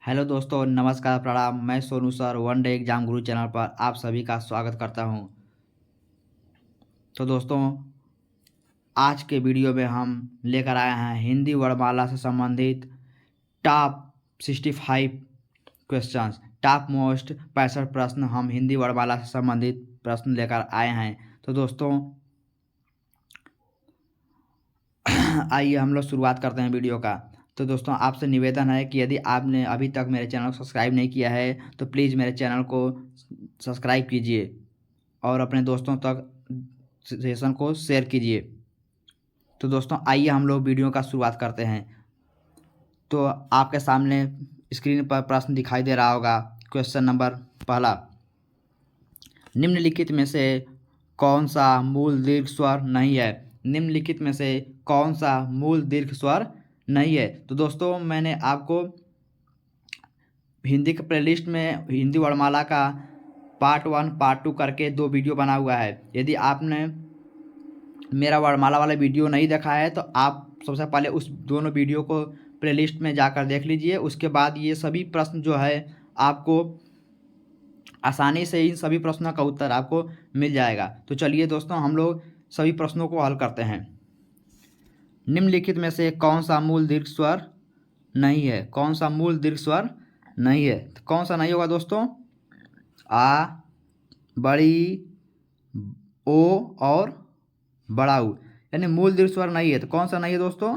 Hello दोस्तों, नमस्कार, प्रणाम। मैं Sonu sir one day exam गुरु चैनल पर आप सभी का स्वागत करता हूं। तो दोस्तों, आज के वीडियो में हम लेकर आए हैं हिंदी वर्णमाला से संबंधित टॉप 65 क्वेश्चंस। टॉप मोस्ट 65 प्रश्न हम हिंदी वर्णमाला से संबंधित प्रश्न लेकर आए हैं। तो दोस्तों, आइए हम लोग शुरुआत करते हैं वीडियो का। तो दोस्तों, आपसे निवेदन है कि यदि आपने अभी तक मेरे चैनल को सब्सक्राइब नहीं किया है तो प्लीज़ मेरे चैनल को सब्सक्राइब कीजिए और अपने दोस्तों तक सेशन को शेयर कीजिए। तो दोस्तों, आइए हम लोग वीडियो का शुरुआत करते हैं। तो आपके सामने स्क्रीन पर प्रश्न दिखाई दे रहा होगा। क्वेश्चन नंबर पहला, निम्नलिखित में से कौन सा मूल दीर्घ स्वर नहीं है? निम्नलिखित में से कौन सा मूल दीर्घ स्वर नहीं है? तो दोस्तों, मैंने आपको हिंदी के प्लेलिस्ट में हिंदी वर्णमाला का पार्ट 1 पार्ट 2 करके 2 वीडियो बना हुआ है। यदि आपने मेरा वर्णमाला वाला वीडियो नहीं देखा है तो आप सबसे पहले उस दोनों वीडियो को प्लेलिस्ट में जाकर देख लीजिए। उसके बाद ये सभी प्रश्न जो है आपको आसानी से इन सभी प्रश्नों का उत्तर आपको मिल जाएगा। तो चलिए दोस्तों, हम लोग सभी प्रश्नों को हल करते हैं। निम्नलिखित में से कौन सा मूल दीर्घ स्वर नहीं है? कौन सा मूल दीर्घ स्वर नहीं है? तो कौन सा नहीं होगा दोस्तों? आ, बड़ी, ओ और बड़ा ऊ, यानी मूल दीर्घ स्वर नहीं है। तो कौन सा नहीं है दोस्तों?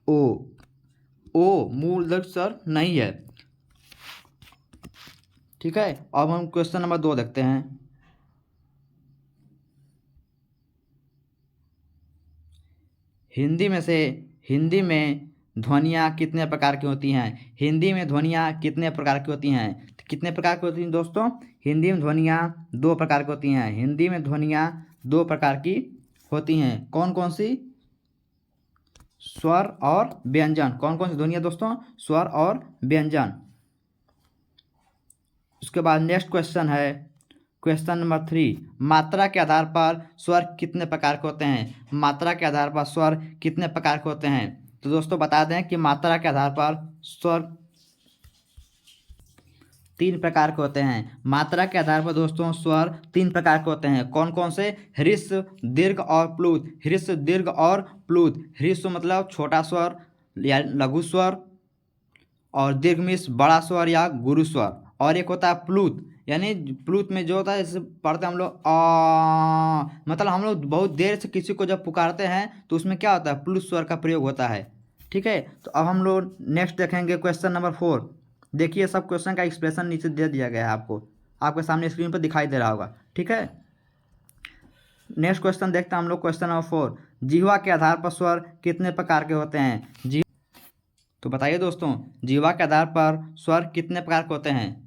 ओ। ओ मूल दीर्घ स्वर नहीं है। ठीक है, अब हम क्वेश्चन नंबर 2 देखते हैं। हिंदी में ध्वनियाँ कितने प्रकार की होती हैं? हिंदी में ध्वनियाँ कितने प्रकार की होती हैं? तो कितने प्रकार की होती हैं दोस्तों? हिंदी में ध्वनियाँ 2 प्रकार की होती हैं। हिंदी में ध्वनियाँ 2 प्रकार की होती हैं। कौन कौन सी? स्वर और व्यंजन। कौन कौन सी ध्वनियाँ दोस्तों? स्वर और व्यंजन। उसके बाद नेक्स्ट क्वेश्चन है क्वेश्चन नंबर 3, मात्रा के आधार पर स्वर कितने प्रकार के होते हैं? मात्रा के आधार पर स्वर कितने प्रकार के होते हैं? तो दोस्तों, बता दें कि मात्रा के आधार पर स्वर 3 प्रकार के होते हैं। मात्रा के आधार पर दोस्तों स्वर 3 प्रकार के होते हैं। कौन कौन से? ह्रस्व, दीर्घ और प्लुत। ह्रस्व, दीर्घ और प्लुत। ह्रस्व मतलब छोटा स्वर या लघु स्वर, और दीर्घमिश्र बड़ा स्वर या गुरु स्वर। और एक होता है प्लुत, यानी प्लुत में जो होता है, जैसे पढ़ते हैं हम लोग आ, मतलब हम लोग बहुत देर से किसी को जब पुकारते हैं तो उसमें क्या होता है? प्लुत स्वर का प्रयोग होता है। ठीक है, तो अब हम लोग नेक्स्ट देखेंगे क्वेश्चन नंबर 4। देखिए, सब क्वेश्चन का एक्सप्रेशन नीचे दे दिया गया है, आपके सामने स्क्रीन पर दिखाई दे रहा होगा। ठीक है, नेक्स्ट क्वेश्चन देखते हैं हम लोग। क्वेश्चन नंबर 4, जिह्वा के आधार पर स्वर कितने प्रकार के होते हैं? तो बताइए दोस्तों, जिह्वा के आधार पर स्वर कितने प्रकार के होते हैं?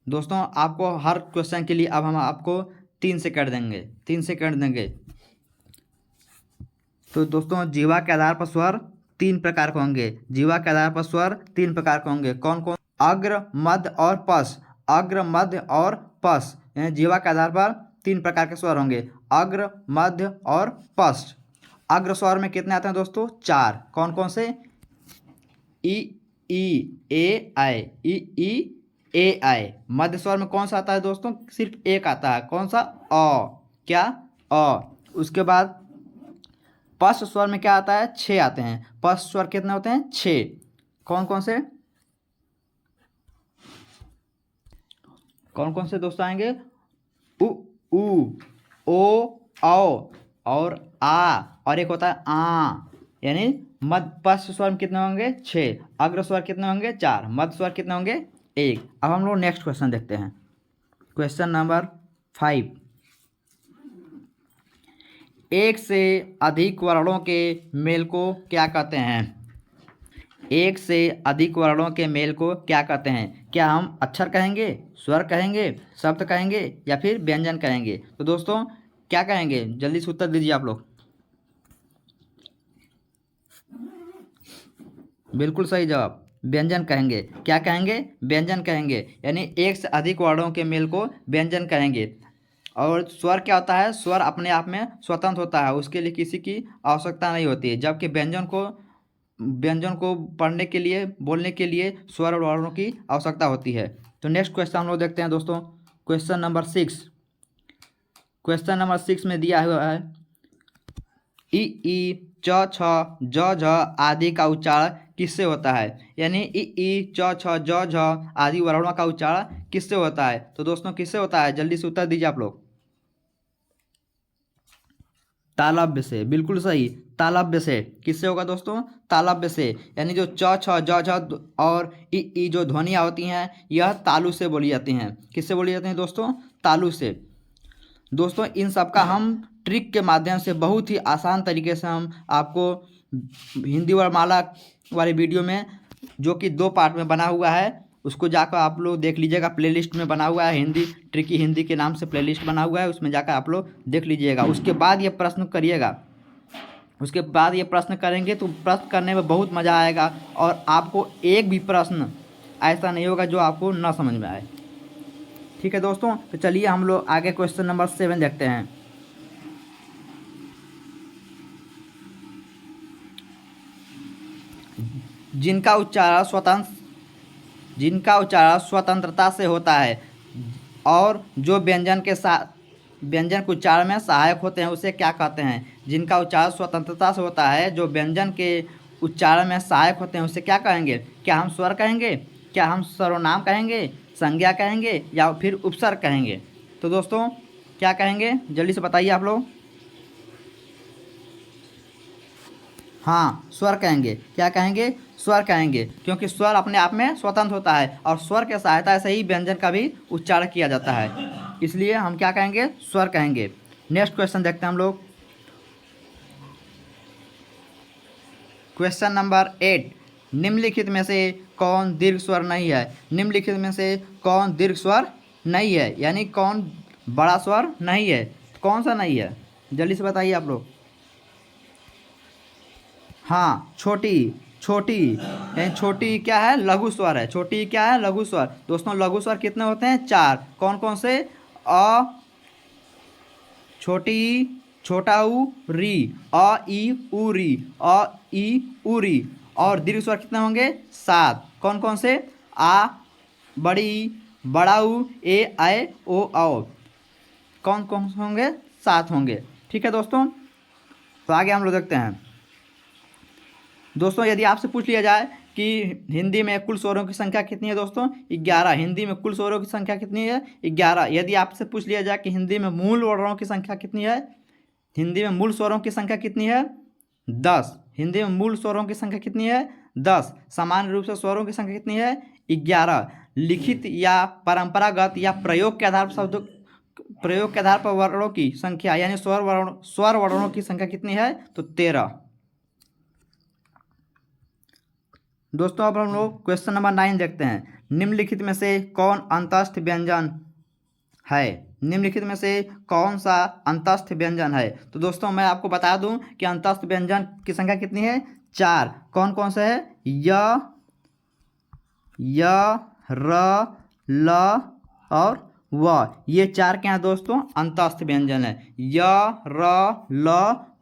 दोस्तों, आपको हर क्वेश्चन के लिए अब हम आपको 3 सेकंड देंगे। 3 सेकंड देंगे। तो दोस्तों, जिह्वा के आधार पर स्वर 3 प्रकार के होंगे। जिह्वा के आधार पर स्वर 3 प्रकार के होंगे। कौन कौन? अग्र, मध्य और पश। अग्र, मध्य और पश, यानी जिह्वा के आधार पर 3 प्रकार के स्वर होंगे। अग्र, मध्य और पश। अग्र स्वर में कितने आते हैं दोस्तों? 4। कौन कौन से? ई, ई, ए, आई। ई, ई, ए, आई। मध्य स्वर में कौन सा आता है दोस्तों? सिर्फ एक आता है। कौन सा? अ। क्या? अ। उसके बाद पश स्वर में क्या आता है? 6 आते हैं। पश स्वर कितने होते हैं? 6। कौन कौन से? कौन कौन से दोस्तों आएंगे? उ, ऊ, ओ, औ और आ, और एक होता है आ। यानी मध्य पश स्वर में कितने होंगे? 6। अग्र स्वर कितने होंगे? 4। मध्य स्वर कितने होंगे? 1। अब हम लोग नेक्स्ट क्वेश्चन देखते हैं। क्वेश्चन नंबर 5, एक से अधिक वर्णों के मेल को क्या कहते हैं? एक से अधिक वर्णों के मेल को क्या कहते हैं? क्या हम अक्षर कहेंगे, स्वर कहेंगे, शब्द कहेंगे या फिर व्यंजन कहेंगे? तो दोस्तों, क्या कहेंगे? जल्दी से उत्तर दीजिए आप लोग। बिल्कुल सही जवाब, व्यंजन कहेंगे। क्या कहेंगे? व्यंजन कहेंगे, यानी एक से अधिक वर्णों के मेल को व्यंजन कहेंगे। और स्वर क्या होता है? स्वर अपने आप में स्वतंत्र होता है, उसके लिए किसी की आवश्यकता नहीं होती है। जबकि व्यंजन को व्यंजन को पढ़ने के लिए, बोलने के लिए स्वर और वर्णों की आवश्यकता होती है। तो नेक्स्ट क्वेश्चन हम लोग देखते हैं दोस्तों, क्वेश्चन नंबर 6। क्वेश्चन नंबर 6 में दिया हुआ है इ ई च छ ज झ आदि का उच्चारण किससे होता है। यानी इ ई च छ ज झ आदि वर्णों का उच्चारण किससे होता है। तो दोस्तों किससे होता है, जल्दी से उत्तर दीजिए आप लोग। तालव्य से, बिल्कुल सही, तालव्य से। किससे होगा दोस्तों, तालव्य से। यानी जो च छ ज झ और इ ई जो ध्वनियाँ होती हैं यह तालु से बोली जाती हैं। किससे बोली जाती हैं दोस्तों, तालु से। दोस्तों इन सब का हम ट्रिक के माध्यम से बहुत ही आसान तरीके से हम आपको हिंदी वर्णमाला वाले वीडियो में, जो कि 2 पार्ट में बना हुआ है, उसको जाकर आप लोग देख लीजिएगा। प्लेलिस्ट में बना हुआ है, हिंदी ट्रिकी हिंदी के नाम से प्लेलिस्ट बना हुआ है, उसमें जाकर आप लोग देख लीजिएगा। उसके बाद ये प्रश्न करिएगा। उसके बाद ये प्रश्न करेंगे तो प्रश्न करने में बहुत मज़ा आएगा और आपको एक भी प्रश्न ऐसा नहीं होगा जो आपको ना समझ में आए। ठीक है दोस्तों, तो चलिए हम लोग आगे क्वेश्चन नंबर 7 देखते हैं। जिनका उच्चारण स्वतंत्रता से होता है और जो व्यंजन के साथ व्यंजन के उच्चारण में सहायक होते हैं उसे क्या कहते हैं। जिनका उच्चारण स्वतंत्रता से होता है, जो व्यंजन के उच्चारण में सहायक होते हैं उसे क्या कहेंगे। क्या हम स्वर कहेंगे, क्या हम सर्वनाम कहेंगे, संज्ञा कहेंगे या फिर उपसर्ग कहेंगे। तो दोस्तों क्या कहेंगे, जल्दी से बताइए आप लोग। हाँ, स्वर कहेंगे। क्या कहेंगे, स्वर कहेंगे, क्योंकि स्वर अपने आप में स्वतंत्र होता है और स्वर के सहायता से ही व्यंजन का भी उच्चारण किया जाता है, इसलिए हम क्या कहेंगे, स्वर कहेंगे। नेक्स्ट क्वेश्चन देखते हैं हम लोग, क्वेश्चन नंबर 8। निम्नलिखित में से कौन दीर्घ स्वर नहीं है। निम्नलिखित में से कौन दीर्घ स्वर नहीं है, यानी कौन बड़ा स्वर नहीं है। कौन सा नहीं है, जल्दी से बताइए आप लोग। हाँ, छोटी। छोटी यानी छोटी क्या है, लघु स्वर है। छोटी क्या है, लघु स्वर। दोस्तों लघु स्वर कितने होते हैं, 4। कौन कौन से, अ, छोटी, छोटा ऊ, री, अ ई उ री, अ ई उ री। और दीर्घ स्वर कितने होंगे, 7। कौन कौन से, आ, बड़ी, बड़ा ऊ, ए, ऐ, ओ, औ। कौन कौन से होंगे, 7 होंगे। ठीक है दोस्तों, तो आगे हम लोग देखते हैं। दोस्तों यदि आपसे पूछ लिया जाए कि हिंदी में कुल स्वरों की संख्या कितनी है दोस्तों, 11। हिंदी में कुल स्वरों की संख्या कितनी है, 11। यदि आपसे पूछ लिया जाए कि हिंदी में मूल वर्णों की संख्या कितनी है, हिंदी में मूल स्वरों की संख्या कितनी है, 10। हिंदी में मूल स्वरों की संख्या कितनी है, 10। सामान्य रूप से स्वरों की संख्या कितनी है, 11। लिखित या परंपरागत या प्रयोग के आधार पर प्रयोग के आधार पर वर्णों की संख्या यानी स्वर वर्णों की संख्या कितनी है, तो 13। दोस्तों अब हम लोग क्वेश्चन नंबर 9 देखते हैं। निम्नलिखित में से कौन अंतस्थ व्यंजन है। निम्नलिखित में से कौन सा अंतस्थ व्यंजन है। तो दोस्तों मैं आपको बता दूं कि अंतस्थ व्यंजन की संख्या कितनी है, 4। कौन कौन से है, य, र, ल और व। ये 4 क्या हैं दोस्तों, अंतस्थ व्यंजन है। य, र, ल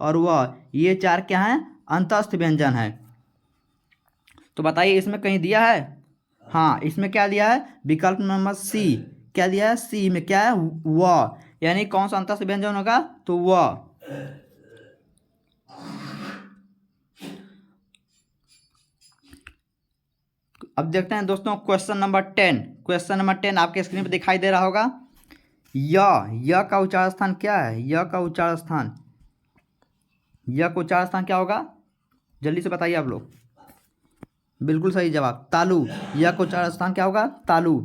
और व, ये 4 क्या हैं, अंतस्थ व्यंजन है। तो बताइए इसमें कहीं दिया है। हाँ, इसमें क्या दिया है, विकल्प नंबर सी। क्या दिया है, सी में क्या है, व। यानी कौन सा अंतस्थ व्यंजन होगा, तो व। अब देखते हैं दोस्तों क्वेश्चन नंबर 10। क्वेश्चन नंबर 10 आपके स्क्रीन पर दिखाई दे रहा होगा। य का उच्चारण स्थान क्या है, य का उच्चारण स्थान, य का उच्चारण स्थान क्या होगा, जल्दी से बताइए आप लोग। बिल्कुल सही जवाब, तालु। य का उच्चारण स्थान क्या होगा, तालु।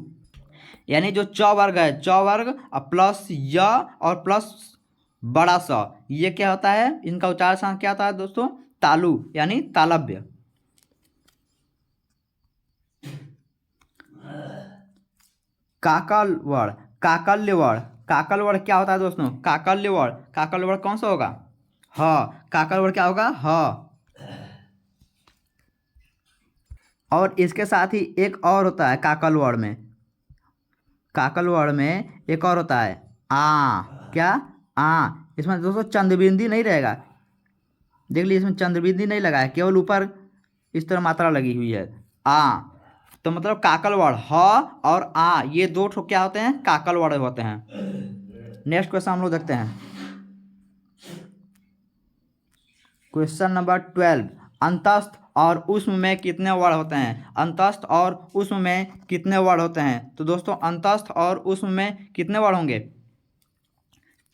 यानी जो च वर्ग है, च वर्ग और प्लस य और प्लस बड़ा स, ये क्या होता है, इनका उच्चारण स्थान क्या होता है दोस्तों, तालु यानी तालव्य। काकलवर्ण, काकल्यवर्ण, काकलवर्ण क्या होता है दोस्तों, काकल्यवर्ण। काकल्यवर्ण कौन सा होगा, ह। काकलवर्ण क्या होगा, ह। और इसके साथ ही एक और होता है काकलवर्ण में, काकलवर्ण में एक और होता है आ। क्या, आ। इसमें दोस्तों चंद्रबिंदी नहीं रहेगा, देख लीजिए इसमें चंद्रबिंदी नहीं लगा है, केवल ऊपर इस तरह मात्रा लगी हुई है। आ तो मतलब काकल वर्ण, ह और आ ये दो ठो क्या होते हैं, काकल वर्ण होते हैं। नेक्स्ट क्वेश्चन हम लोग देखते हैं, क्वेश्चन नंबर 12। अंतस्थ और उष्म में कितने वर्ण होते हैं? अंतस्थ और उष्म में कितने वर्ण होते हैं? तो दोस्तों अंतस्थ और उष्म में कितने वर्ण होंगे?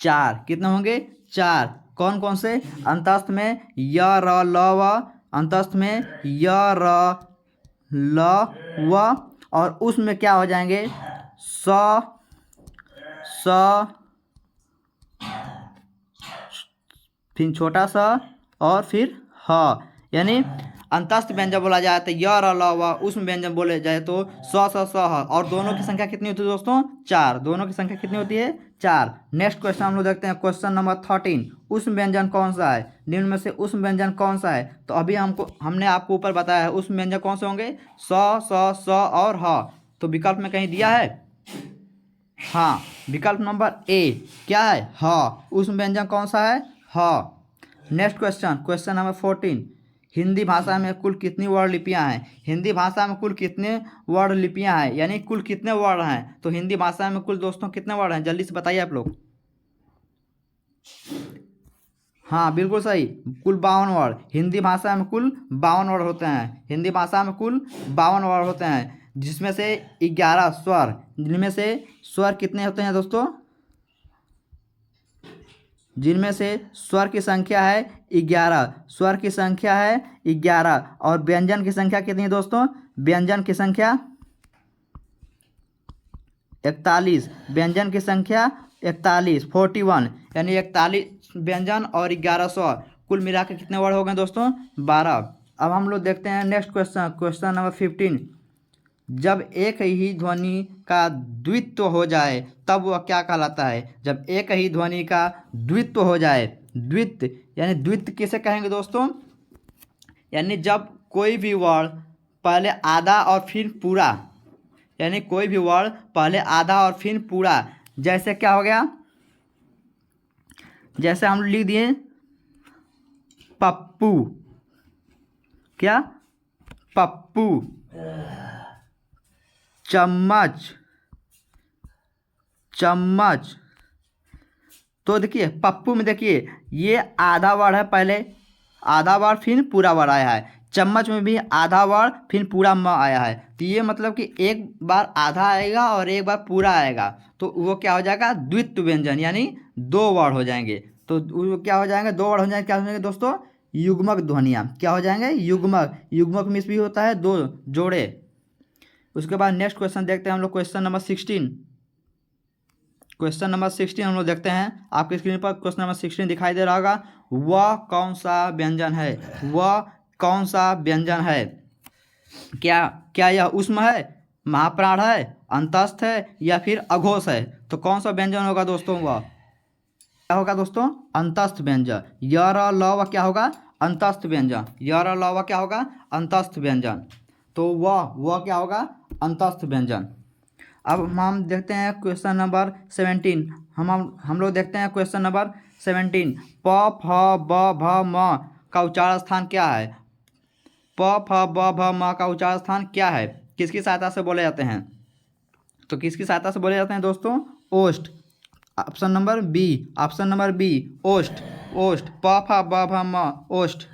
4। कितने होंगे? 4। कौन कौन से? अंतस्थ में य र ल व, अंतस्थ में य र ल व, और उष्म में क्या हो जाएंगे? स स, फिर छोटा सा और फिर ह। यानी अंतस्थ व्यंजन बोला जाए तो य र ल व, उष्म व्यंजन बोले जाए तो स ह। और दोनों की संख्या कितनी होती है दोस्तों? 4। दोनों की संख्या कितनी होती है? 4। नेक्स्ट क्वेश्चन हम लोग देखते हैं, क्वेश्चन नंबर 13। उष्म व्यंजन कौन सा है? निम्न में से उष्म व्यंजन कौन सा है? तो अभी हमने आपको ऊपर बताया है उष्म व्यंजन कौन से होंगे, स और ह। तो विकल्प में कहीं दिया है? हाँ, विकल्प नंबर ए क्या है? ह। उष्म व्यंजन कौन सा है? ह। Next question, question number 14। Hindi भाषा में कुल कितनी वर्ण लिपियाँ हैं? हिंदी भाषा में कुल कितने वर्ण लिपियाँ हैं, यानी कुल कितने वर्ण हैं? तो हिंदी भाषा में कुल दोस्तों कितने वर्ण हैं, जल्दी से बताइए आप लोग। हाँ बिल्कुल सही, कुल 52 वर्ण। हिंदी भाषा में कुल 52 वर्ण होते हैं। हिंदी भाषा में कुल 52 वर्ण होते हैं, जिसमें से 11 स्वर। जिनमें से स्वर कितने होते हैं दोस्तों? जिनमें से स्वर की संख्या है 11। स्वर की संख्या है 11 और व्यंजन की संख्या कितनी है दोस्तों? व्यंजन की संख्या 41। व्यंजन की संख्या 41, 41। यानी 41 व्यंजन और 11 स्वर, कुल मिला के कितने वर्ड हो गए दोस्तों? 12। अब हम लोग देखते हैं नेक्स्ट क्वेश्चन, क्वेश्चन नंबर 15। जब एक ही ध्वनि का द्वित्व हो जाए तब वह क्या कहलाता है? जब एक ही ध्वनि का द्वित्व हो जाए, द्वित्व यानी द्वित्व किसे कहेंगे दोस्तों? यानी जब कोई भी वर्ण पहले आधा और फिर पूरा, यानी कोई भी वर्ण पहले आधा और फिर पूरा, जैसे क्या हो गया? जैसे हम लिख दिए पप्पू, क्या? पप्पू। चम्मच, चम्मच। तो देखिए पप्पू में देखिए ये आधा वर्ड है, पहले आधा वर्ड फिर पूरा वर्ड आया है। चम्मच में भी आधा वर्ड फिर पूरा म आया है। तो ये मतलब कि एक बार आधा आएगा और एक बार पूरा आएगा, तो वो क्या हो जाएगा? द्वित्व व्यंजन, यानी 2 वर्ड हो जाएंगे। तो वो क्या हो जाएंगे? 2 वर्ड हो जाएंगे। क्या हो जाएंगे दोस्तों? युग्मक ध्वनियाँ। क्या हो जाएंगे? युग्मक। युग्मक में भी होता है 2 जोड़े। उसके बाद नेक्स्ट क्वेश्चन देखते हैं हम लोग, क्वेश्चन नंबर 16। क्वेश्चन नंबर 16 हम लोग देखते हैं, आपकी स्क्रीन पर क्वेश्चन नंबर 16 दिखाई दे रहा होगा। वह कौन सा व्यंजन है? वह कौन सा व्यंजन है? क्या क्या यह उष्म है, महाप्राण है, अंतस्थ है या फिर अघोष है? तो कौन सा व्यंजन होगा दोस्तों? वह क्या होगा दोस्तों? अंतस्थ व्यंजन। य र ल व क्या होगा? अंतस्थ व्यंजन। य र ल व क्या होगा? अंतस्थ व्यंजन। तो वह क्या होगा? अंतस्थ व्यंजन। अब हम देखते हैं क्वेश्चन नंबर 17। हम लोग देखते हैं क्वेश्चन नंबर 17। प फ ब भ म का उच्चारण स्थान क्या है? प फ ब भ म का उच्चारण स्थान क्या है? किसकी सहायता से बोले जाते हैं? तो किसकी सहायता से बोले जाते हैं दोस्तों? ओष्ठ। Option number B, option number B, ओष्ठ। ओष्ठ, प फ ब भ म, ओष्ठ।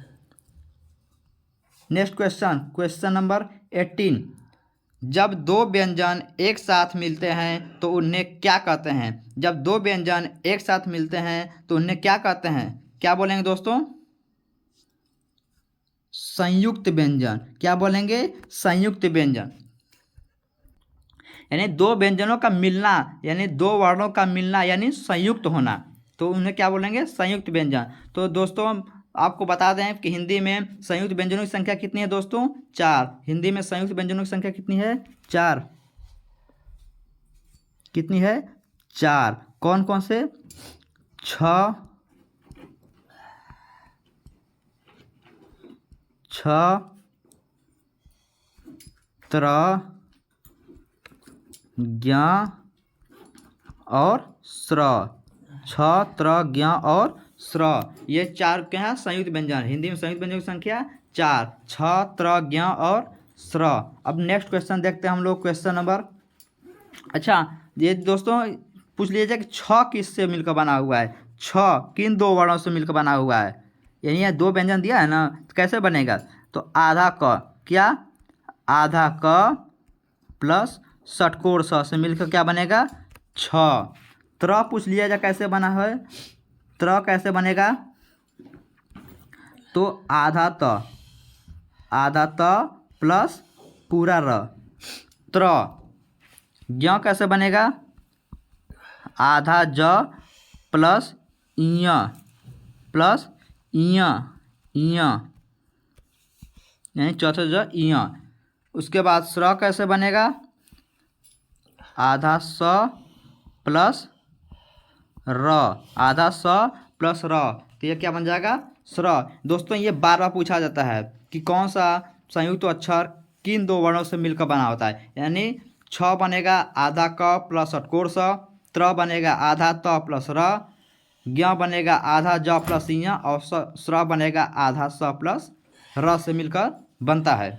Next question, question number 18। जब 2 व्यंजन एक साथ मिलते हैं तो उन्हें क्या कहते हैं? जब 2 व्यंजन एक साथ मिलते हैं तो उन्हें क्या कहते हैं? क्या बोलेंगे दोस्तों? संयुक्त व्यंजन। क्या बोलेंगे? संयुक्त व्यंजन। यानी 2 व्यंजनों का मिलना, यानी 2 वर्णों का मिलना, यानी संयुक्त होना, तो उन्हें क्या बोलेंगे? संयुक्त व्यंजन। तो दोस्तों आपको बता दें कि हिंदी में संयुक्त व्यंजनों की संख्या कितनी है दोस्तों? 4। हिंदी में संयुक्त व्यंजनों की संख्या कितनी है? 4। कितनी है? 4। कौन कौन से? छ, त्र, ज्ञ और स्र। छ, त्र, ज्ञ और स्र, ये 4 क्या है? संयुक्त व्यंजन। हिंदी में संयुक्त व्यंजन की संख्या 4 छ त्र ज्ञ और स्र। अब नेक्स्ट क्वेश्चन देखते हैं हम लोग, क्वेश्चन नंबर, अच्छा ये दोस्तों पूछ लीजिए कि छ किससे मिलकर बना हुआ है, छ किन दो वर्णों से मिलकर बना हुआ है। यानी ये दो व्यंजन दिया है ना, तो कैसे बनेगा, तो आधा क, क्या आधा क प्लस षटकोण स से मिलकर क्या बनेगा, छ। त्र पूछ लिया जा कैसे बना है, त्र कैसे बनेगा, तो आधा त प्लस पूरा र, त्र। ज्ञ कैसे बनेगा, आधा ज प्लस ञ प्लस ञ, यानी चौथा ज ञ। उसके बाद स्र कैसे बनेगा, आधा स प्लस र, आधा स प्लस र, तो ये क्या बन जाएगा, स्र। दोस्तों ये बार बार पूछा जाता है कि कौन सा संयुक्त अक्षर किन दो वर्णों से मिलकर बना होता है। यानी छ बनेगा आधा क प्लस षटकोण स, त्र बनेगा आधा त प्लस र, ज्ञ बनेगा आधा ज प्लस ञ और स्र बनेगा आधा स प्लस र से मिलकर बनता है।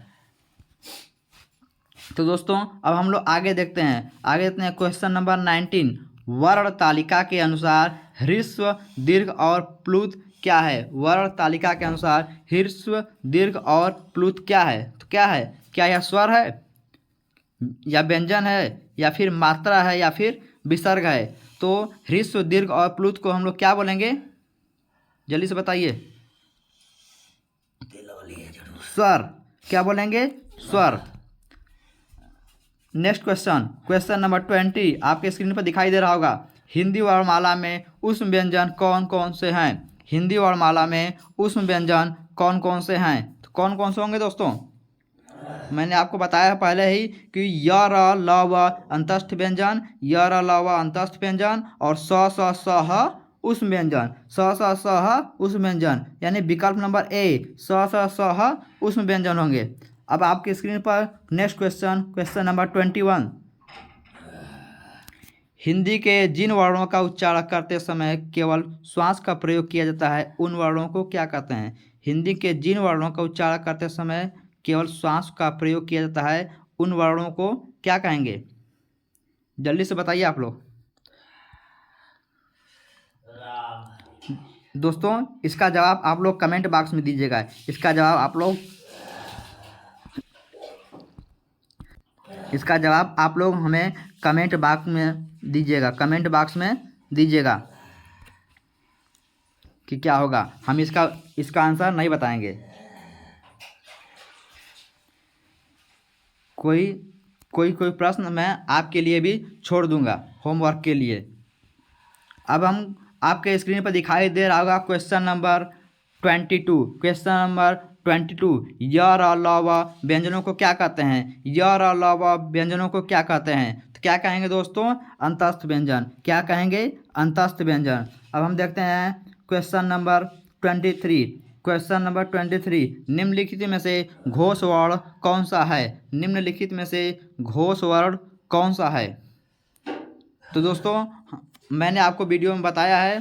तो दोस्तों अब हम लोग आगे देखते हैं, क्वेश्चन नंबर 19। वर्ण तालिका के अनुसार ह्रस्व दीर्घ और प्लुत क्या है। वर्ण तालिका के अनुसार ह्रस्व दीर्घ और प्लुत क्या है, तो क्या है, क्या यह स्वर है या व्यंजन है या फिर मात्रा है या फिर विसर्ग है। तो ह्रस्व दीर्घ और प्लुत को हम लोग क्या बोलेंगे, जल्दी से बताइए, स्वर, क्या बोलेंगे, स्वर। नेक्स्ट क्वेश्चन, क्वेश्चन नंबर 20 आपके स्क्रीन पर दिखाई दे रहा होगा। हिंदी वर्णमाला में उष्म व्यंजन कौन कौन से हैं। हिंदी वर्णमाला में उष्म व्यंजन कौन कौन से हैं, तो कौन कौन से होंगे दोस्तों, मैंने आपको बताया पहले ही कि य र ल व अंतस्थ व्यंजन, य र ल व अंतस्थ व्यंजन और स ह उष्म व्यंजन, स ह उष्म व्यंजन, यानी विकल्प नंबर ए स ह उष्म व्यंजन होंगे। अब आपकी स्क्रीन पर next question, question number 21। Hindi के जिन वर्णों का उच्चारण करते समय केवल श्वास का प्रयोग किया जाता है उन वर्णों को क्या कहते हैं। हिंदी के जिन वर्णों का उच्चारण करते समय केवल श्वास का प्रयोग किया जाता है उन वर्णों को क्या कहेंगे, जल्दी से बताइए आप लोग। दोस्तों इसका जवाब आप लोग कमेंट बॉक्स में दीजिएगा, इसका जवाब आप लोग हमें कमेंट बॉक्स में दीजिएगा, कमेंट बॉक्स में दीजिएगा कि क्या होगा, हम इसका आंसर नहीं बताएंगे। कोई प्रश्न मैं आपके लिए भी छोड़ दूंगा होमवर्क के लिए। अब हम आपके स्क्रीन पर दिखाई दे रहा होगा क्वेश्चन नंबर 22। क्वेश्चन नंबर 22, य र ल व व्यंजनों को क्या कहते हैं। य र ल व व्यंजनों को क्या कहते हैं, तो क्या कहेंगे दोस्तों, अंतस्थ व्यंजन, क्या कहेंगे, अंतस्थ व्यंजन। अब हम देखते हैं क्वेश्चन नंबर 23। क्वेश्चन नंबर 23, निम्नलिखित में से घोष वर्ण कौन सा है। निम्नलिखित में से घोष वर्ण कौन सा है। तो दोस्तों मैंने आपको वीडियो में बताया है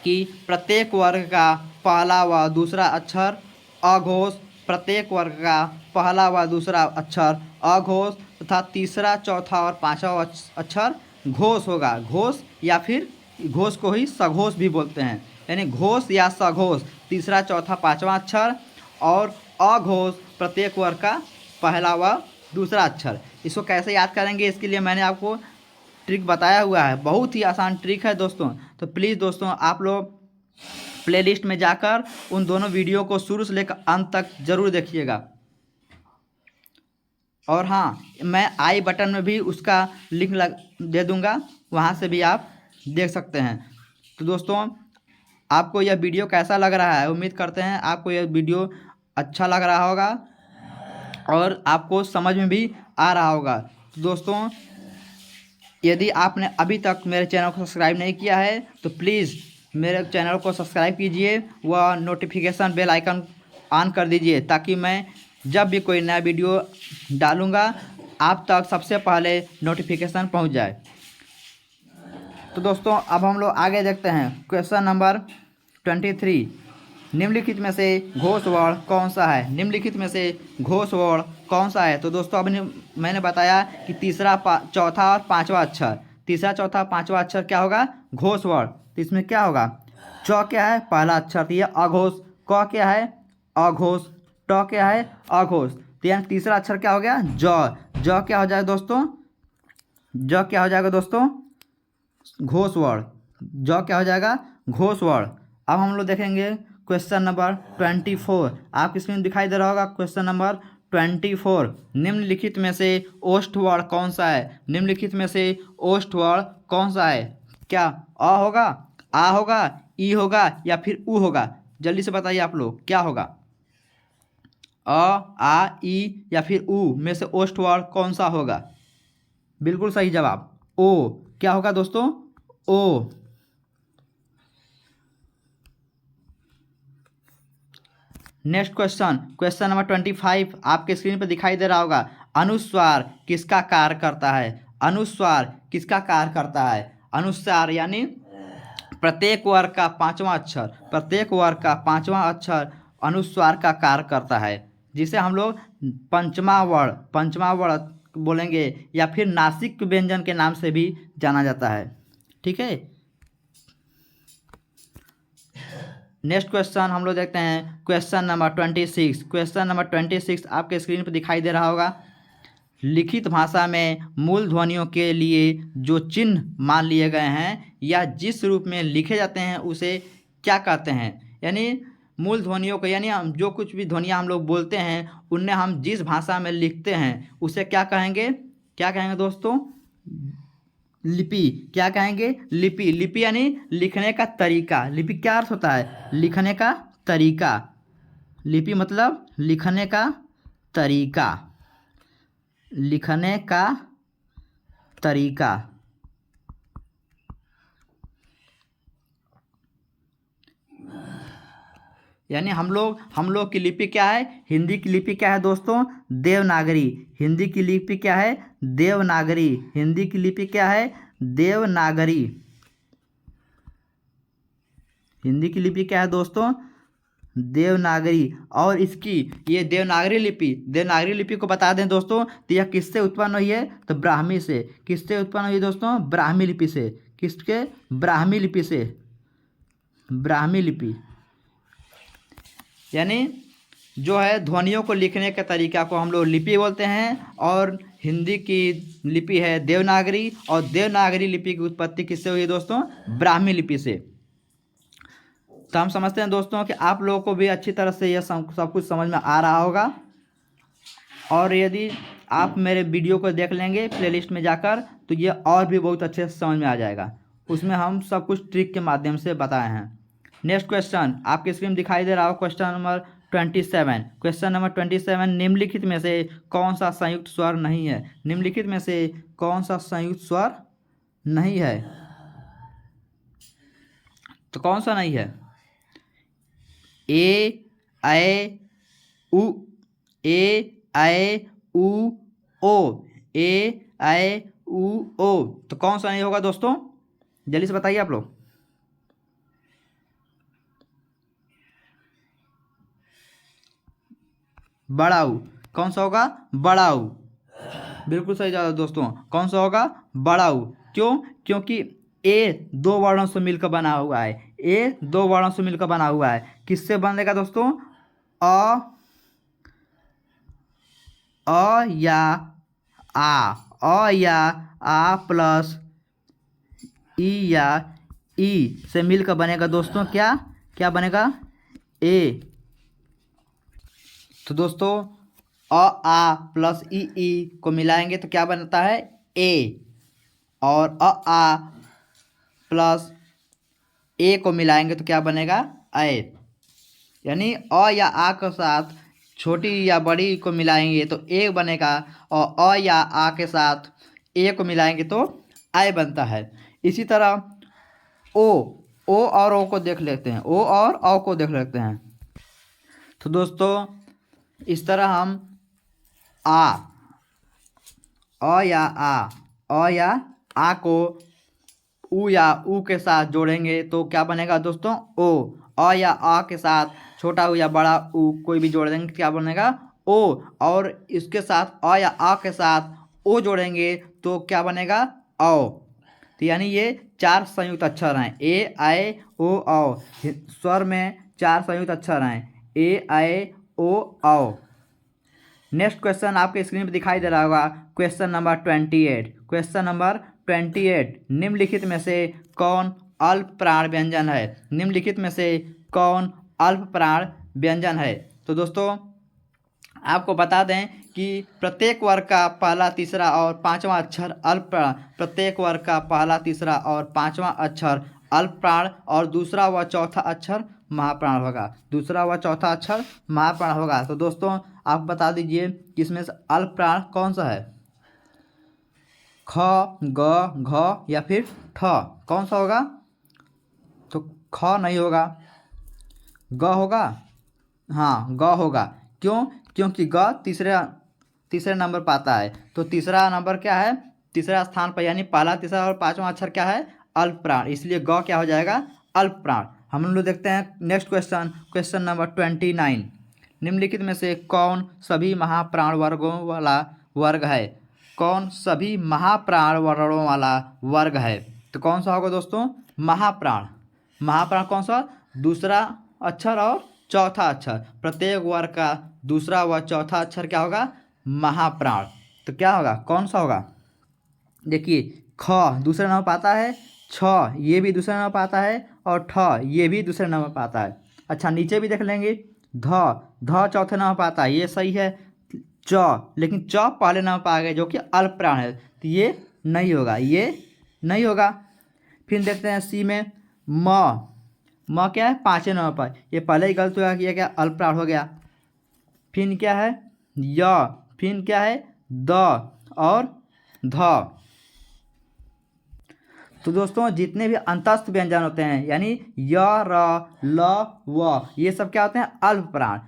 कि प्रत्येक वर्ग का पहला व दूसरा अक्षर अघोष, प्रत्येक वर्ग का पहला व दूसरा अक्षर अघोष तथा तीसरा चौथा और पांचवा अक्षर घोष होगा। घोष या फिर घोष को ही सघोष भी बोलते हैं, यानी घोष या सघोष तीसरा चौथा पांचवा अक्षर और अघोष प्रत्येक वर्ग का पहला व दूसरा अक्षर। इसको कैसे याद करेंगे, इसके लिए मैंने आपको ट्रिक बताया हुआ है, बहुत ही आसान ट्रिक है दोस्तों। तो प्लीज़ दोस्तों आप लोग प्लेलिस्ट में जाकर उन दोनों वीडियो को शुरू से लेकर अंत तक ज़रूर देखिएगा। और हाँ, मैं आई बटन में भी उसका लिंक दे दूँगा, वहाँ से भी आप देख सकते हैं। तो दोस्तों आपको यह वीडियो कैसा लग रहा है, उम्मीद करते हैं आपको यह वीडियो अच्छा लग रहा होगा और आपको समझ में भी आ रहा होगा। तो दोस्तों यदि आपने अभी तक मेरे चैनल को सब्सक्राइब नहीं किया है तो प्लीज़ मेरे चैनल को सब्सक्राइब कीजिए व नोटिफिकेशन बेल आइकन ऑन कर दीजिए, ताकि मैं जब भी कोई नया वीडियो डालूँगा आप तक सबसे पहले नोटिफिकेशन पहुंच जाए। तो दोस्तों अब हम लोग आगे देखते हैं क्वेश्चन नंबर 23। निम्नलिखित में से घोष वर्ण कौन सा है? निम्नलिखित में से घोष वर्ण कौन सा है? तो दोस्तों अभी मैंने बताया कि तीसरा चौथा और पांचवा अक्षर, तीसरा चौथा पांचवा अक्षर क्या होगा? घोष वर्ण। तो इसमें क्या होगा? च क्या है? पहला अक्षर, तो ये अघोष। क क्या है? अघोष। ट क्या है? अघोष। तो यानी तीसरा अक्षर क्या हो गया? ज। ज क्या हो जाएगा दोस्तों? ज क्या हो जाएगा दोस्तों? घोष वर्ण। ज क्या हो जाएगा? घोष वर्ण। अब हम लोग देखेंगे क्वेश्चन नंबर 24। आपकी स्क्रीन दिखाई दे रहा होगा क्वेश्चन नंबर 24। निम्नलिखित में से ओष्ठ वर्ण कौन सा है? निम्नलिखित में से ओष्ठ वर्ण कौन सा है? क्या अ होगा, आ होगा, ई होगा या फिर उ होगा? जल्दी से बताइए आप लोग क्या होगा? अ, आ, ई या फिर उ में से ओष्ठ वर्ण कौन सा होगा? बिल्कुल सही जवाब ओ। क्या होगा दोस्तों? ओ। नेक्स्ट क्वेश्चन, क्वेश्चन नंबर 25 आपके स्क्रीन पर दिखाई दे रहा होगा। अनुस्वार किसका कार्य करता है? अनुस्वार किसका कार्य करता है? अनुस्वार यानी प्रत्येक वर्ग का पांचवा अक्षर, प्रत्येक वर्ग का पांचवा अक्षर अनुस्वार का कार्य करता है, जिसे हम लोग पंचमा वर्ण बोलेंगे या फिर नासिक व्यंजन के नाम से भी जाना जाता है। ठीक है। नेक्स्ट क्वेश्चन हम लोग देखते हैं क्वेश्चन नंबर 26। क्वेश्चन नंबर 26 आपके स्क्रीन पर दिखाई दे रहा होगा। लिखित भाषा में मूल ध्वनियों के लिए जो चिन्ह मान लिए गए हैं या जिस रूप में लिखे जाते हैं उसे क्या कहते हैं? यानी मूल ध्वनियों को, यानी हम जो कुछ भी ध्वनियाँ हम लोग बोलते हैं उनमें हम जिस भाषा में लिखते हैं उसे क्या कहेंगे? क्या कहेंगे दोस्तों? लिपि। क्या कहेंगे? लिपि। लिपि यानी लिखने का तरीका। लिपि क्या अर्थ होता है? लिखने का तरीका। लिपि मतलब लिखने का तरीका, लिखने का तरीका। यानी हम लोग की लिपि क्या है? हिंदी की लिपि क्या है दोस्तों? देवनागरी। हिंदी की लिपि क्या है? देवनागरी। हिंदी की लिपि क्या है? देवनागरी। हिंदी की लिपि क्या है दोस्तों? देवनागरी। और इसकी ये देवनागरी लिपि को बता दें दोस्तों, तो यह किससे उत्पन्न हुई है? तो ब्राह्मी से। किससे उत्पन्न हुई दोस्तों? ब्राह्मी लिपि से। किसके? ब्राह्मी लिपि से। ब्राह्मी लिपि यानी जो है ध्वनियों को लिखने के तरीका को हम लोग लिपि बोलते हैं। और हिंदी की लिपि है देवनागरी, और देवनागरी लिपि की उत्पत्ति किससे हुई है दोस्तों? ब्राह्मी लिपि से। तो हम समझते हैं दोस्तों कि आप लोगों को भी अच्छी तरह से यह सब कुछ समझ में आ रहा होगा। और यदि आप मेरे वीडियो को देख लेंगे प्लेलिस्ट में जाकर, तो ये और भी बहुत अच्छे से समझ में आ जाएगा। उसमें हम सब कुछ ट्रिक के माध्यम से बताए हैं। नेक्स्ट क्वेश्चन आपके स्क्रीन में दिखाई दे रहा हो, क्वेश्चन नंबर 27। क्वेश्चन नंबर 27, निम्नलिखित में से कौन सा संयुक्त स्वर नहीं है? निम्नलिखित में से कौन सा संयुक्त स्वर नहीं है? तो कौन सा नहीं है? ए, ऐ, उ, ए, ऐ, उ, ओ। ए, ऐ, उ, ओ। तो कौन सा नहीं होगा दोस्तों? जल्दी से बताइए आप लोग। बड़ा ऊ। कौन सा होगा? बड़ा ऊ। बिल्कुल सही जवाब दोस्तों। कौन सा होगा? बड़ा ऊ। क्यों? क्योंकि ए दो वर्णों से मिलकर बना हुआ है। ए दो वर्णों से मिलकर बना हुआ है। किससे बनेगा दोस्तों? अ, अ या आ। अ या आ प्लस ई या ई से मिलकर बनेगा दोस्तों क्या? क्या बनेगा? ए। तो दोस्तों अ आ प्लस ई को मिलाएंगे तो क्या बनता है? ए। और अ आ प्लस ए को मिलाएंगे तो क्या बनेगा? ए। यानी अ या आ के साथ छोटी या बड़ी को मिलाएंगे तो ए बनेगा, और अ या आ के साथ ए को मिलाएंगे तो आई बनता है। इसी तरह ओ। ओ और ओ को देख लेते हैं। ओ और औ को देख लेते हैं। तो दोस्तों इस तरह हम आ, अ या आ को उ या उ के साथ जोड़ेंगे तो क्या बनेगा दोस्तों? ओ। अ या आ के साथ छोटा ऊ या बड़ा ऊ कोई भी जोड़ देंगे क्या बनेगा ओ, और इसके साथ अ या आ के साथ ओ जोड़ेंगे तो क्या बनेगा औ। तो यानी ये 4 संयुक्त अक्षर हैं, ए आई ओ औ। स्वर में 4 संयुक्त अक्षर हैं, ए आई ओ औ। नेक्स्ट क्वेश्चन आपके स्क्रीन पर दिखाई दे रहा होगा, क्वेश्चन नंबर 28। क्वेश्चन नंबर 28, निम्नलिखित में से कौन अल्प प्राण व्यंजन है? निम्नलिखित में से कौन अल्प प्राण व्यंजन है? तो दोस्तों आपको बता दें कि प्रत्येक वर्ग का पहला, तीसरा और पांचवा अक्षर अल्प प्राण, प्रत्येक वर्ग का पहला, तीसरा और पांचवा अक्षर अल्प प्राण और दूसरा व चौथा अक्षर महाप्राण होगा। दूसरा व चौथा अक्षर महाप्राण होगा। तो दोस्तों आप बता दीजिए कि इसमें से अल्प प्राण कौन सा है? ख, ग, घ या फिर ठ, कौन सा होगा? तो ख नहीं होगा, ग होगा। हाँ, ग होगा। क्यों? क्योंकि ग तीसरे नंबर पर आता है। तो तीसरा नंबर क्या है? तीसरा स्थान पर, यानी पहला, तीसरा और पांचवा अक्षर क्या है? अल्प प्राण, इसलिए ग क्या हो जाएगा? अल्प प्राण। हम लोग देखते हैं नेक्स्ट क्वेश्चन, क्वेश्चन नंबर 29। निम्नलिखित में से कौन सभी महाप्राण वर्गों वाला वर्ग है? कौन सभी महाप्राण वर्गों वाला वर्ग है? तो कौन सा होगा दोस्तों? महाप्राण। महाप्राण कौन सा? दूसरा अक्षर और चौथा अक्षर, प्रत्येक वर्ग का दूसरा व चौथा अक्षर क्या होगा? महाप्राण। तो क्या होगा? कौन सा होगा? देखिए, ख दूसरे नंबर पर आता है, छ ये भी दूसरे नंबर पर आता है और ठ ये भी दूसरे नंबर पर आता है। अच्छा, नीचे भी देख लेंगे, ध चौथे नंबर पर आता है, ये सही है। च, लेकिन च पहले नंबर पर आ गए जो कि अल्प प्राण है, तो ये नहीं होगा, ये नहीं होगा। फिर देखते हैं सी में, म क्या है? पाँचवें नंबर पर, ये पहले ही गलत हुआ, किया क्या? अल्प प्राण हो गया। फिर क्या है? य, फिर क्या है? द और ध। तो दोस्तों जितने भी अंतस्थ व्यंजन होते हैं, यानी य, र, ल, व, ये सब क्या होते हैं? अल्प प्राण।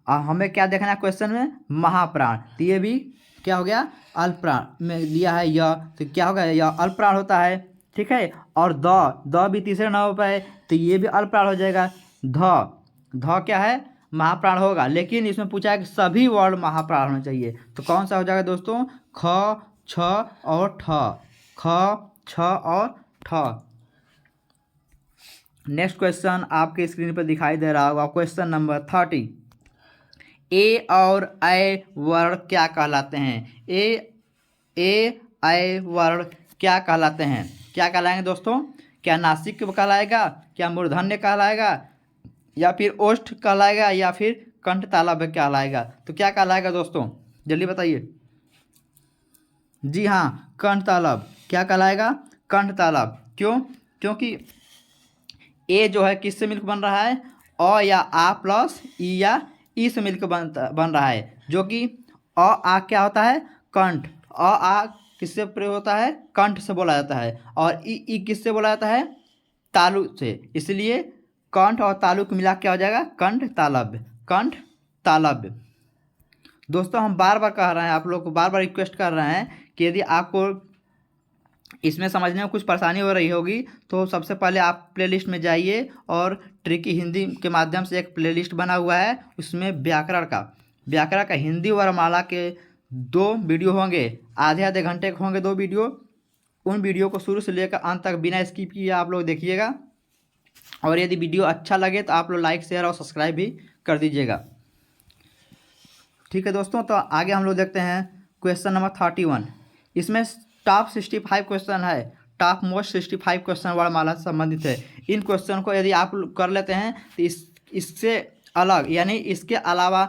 और हमें क्या देखना है क्वेश्चन में? महाप्राण। तो ये भी क्या हो गया? अल्प प्राण में दिया है य, तो क्या होगा? यह अल्प प्राण होता है, ठीक है। और द भी तीसरे नंबर पर है, तो ये भी अल्प प्राण हो जाएगा। ध क्या है? महाप्राण होगा, लेकिन इसमें पूछा है कि सभी वर्ण महाप्राण होने चाहिए, तो कौन सा हो जाएगा दोस्तों? ख, छ और ठ, ख, छ और ठ। नेक्स्ट क्वेश्चन आपके स्क्रीन पर दिखाई दे रहा होगा, क्वेश्चन नंबर 30। ए और ऐ वर्ण क्या कहलाते हैं? ए ऐ वर्ण क्या कहलाते हैं? क्या कहलाएंगे दोस्तों? क्या नासिक कहलाएगा, क्या मूर्धन्य कहलाएगा, या फिर ओष्ठ कहलाएगा, या फिर कंठ तालव्य कहलाएगा? तो क्या कहलाएगा दोस्तों? जल्दी बताइए। जी हाँ, कंठ तालव्य। क्या कहलाएगा? कंठ तालव्य। क्यों? क्योंकि ए जो है किससे मिलकर बन रहा है? अ या आ प्लस ई या ई से मिलकर बन रहा है, जो कि अ आ क्या होता है? कंठ। अ आ किससे प्रयोग होता है? कंठ से बोला जाता है। और ई किससे बोला जाता है? तालु से। इसलिए कंठ और तालु को मिला क्या हो जाएगा? कंठ तालव्य, कंठ तालव्य। दोस्तों हम बार बार कह रहे हैं, आप लोग को बार बार रिक्वेस्ट कर रहे हैं कि यदि आपको इसमें समझने में कुछ परेशानी हो रही होगी तो सबसे पहले आप प्लेलिस्ट में जाइए, और ट्रिकी हिंदी के माध्यम से एक प्लेलिस्ट बना हुआ है, उसमें व्याकरण का हिंदी वर्णमाला के 2 वीडियो होंगे, आधे आधे घंटे के होंगे 2 वीडियो। उन वीडियो को शुरू से लेकर अंत तक बिना स्किप किए आप लोग देखिएगा, और यदि वीडियो अच्छा लगे तो आप लोग लाइक, शेयर और सब्सक्राइब भी कर दीजिएगा, ठीक है दोस्तों। तो आगे हम लोग देखते हैं क्वेश्चन नंबर 31। इसमें टॉप 65 क्वेश्चन है, टॉप मोस्ट 65 क्वेश्चन वर्णमाला से संबंधित है। इन क्वेश्चन को यदि आप कर लेते हैं तो इससे अलग, यानी इसके अलावा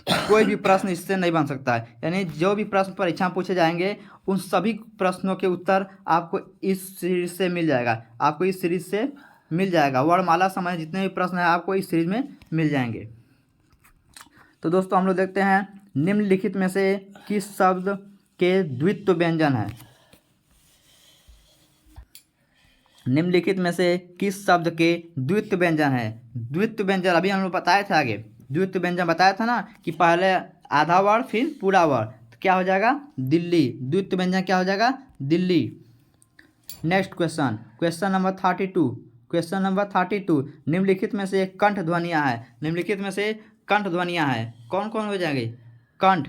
कोई भी प्रश्न इससे नहीं बन सकता है। यानी जो भी प्रश्न परीक्षा में पूछे जाएंगे उन सभी प्रश्नों के उत्तर आपको इस सीरीज से मिल जाएगा, आपको इस सीरीज से मिल जाएगा। वर्णमाला संबंधित जितने भी प्रश्न हैं आपको इस सीरीज में मिल जाएंगे। तो दोस्तों हम लोग देखते हैं निम्नलिखित में से किस शब्द के द्वित्व व्यंजन है? निम्नलिखित में से किस शब्द के द्वित्व व्यंजन है? द्वित्व व्यंजन अभी हम लोग बताए थे, आगे द्वित्व व्यंजन बताया था ना कि पहले आधा वर्ण फिर पूरा वर्ण, तो क्या हो जाएगा? दिल्ली। द्वित्व व्यंजन क्या हो जाएगा? Delhi. Next question, question number 32। Question number 32, निम्नलिखित में से कंठ ध्वनियाँ है। निम्नलिखित में से कंठ ध्वनियाँ है, कौन कौन हो जाएंगे कंठ।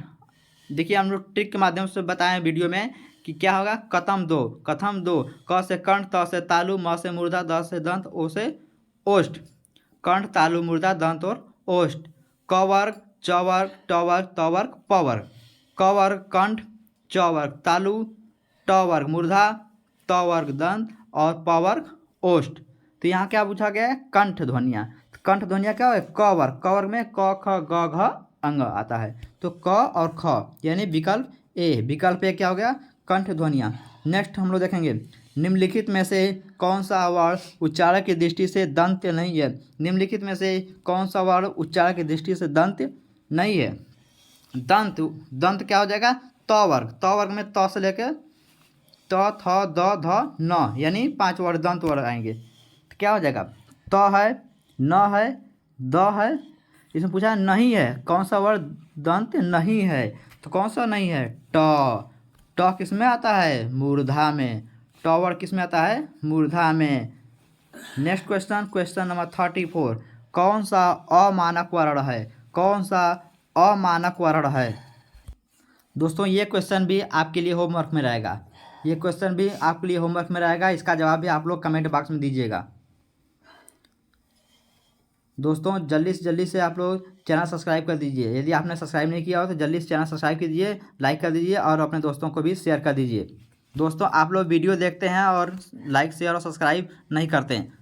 देखिए हम लोग ट्रिक के माध्यम से बताएं वीडियो में कि क्या होगा। कथम दो, क से कंठ, त से तालु, म से मूर्धा, द से दंत, ओ से ओष्ठ। कंठ, तालु, मूर्धा, दंत और ओष्ठ। क वर्ग, च वर्ग, ट वर्ग, त वर्ग, प वर्ग। क वर्ग कंठ, च वर्ग तालु, ट वर्ग मूर्धा, त वर्ग दंत और प वर्ग ओष्ठ। तो यहाँ क्या पूछा गया है, कंठ ध्वनियाँ। कंठ ध्वनियाँ क्या है, क वर्ग में क ख ग घ अंग आता है। तो क और ख यानी विकल्प ए क्या हो गया, कंठ ध्वनियाँ। नेक्स्ट हम लोग देखेंगे, निम्नलिखित में से कौन सा वर्ण उच्चारण की दृष्टि से दंत नहीं है। निम्नलिखित में से कौन सा वर्ण उच्चारण की दृष्टि से दंत नहीं है। दंत क्या हो जाएगा, त वर्ग में त से लेकर त थ द ध न यानी 5 वर्ग दंत वर्ग आएंगे। तो क्या हो जाएगा, त है, न है, द है। इसमें पूछा है नहीं है, कौन सा वर्ग दंत नहीं है। तो कौन सा नहीं है, ट किस में आता है, मूर्धा में। ट वर्ग किस में आता है, मूर्धा में। नेक्स्ट क्वेश्चन नंबर 34, कौन सा अमानक वर्ण है। कौन सा अमानक वर्ण है। दोस्तों ये क्वेश्चन भी आपके लिए होमवर्क में रहेगा। इसका जवाब भी आप लोग कमेंट बॉक्स में दीजिएगा। दोस्तों जल्दी से आप लोग चैनल सब्सक्राइब कर दीजिए। यदि आपने सब्सक्राइब नहीं किया हो तो जल्दी से चैनल सब्सक्राइब कीजिए, लाइक कर दीजिए और अपने दोस्तों को भी शेयर कर दीजिए। दोस्तों आप लोग वीडियो देखते हैं और लाइक शेयर और सब्सक्राइब नहीं करते हैं।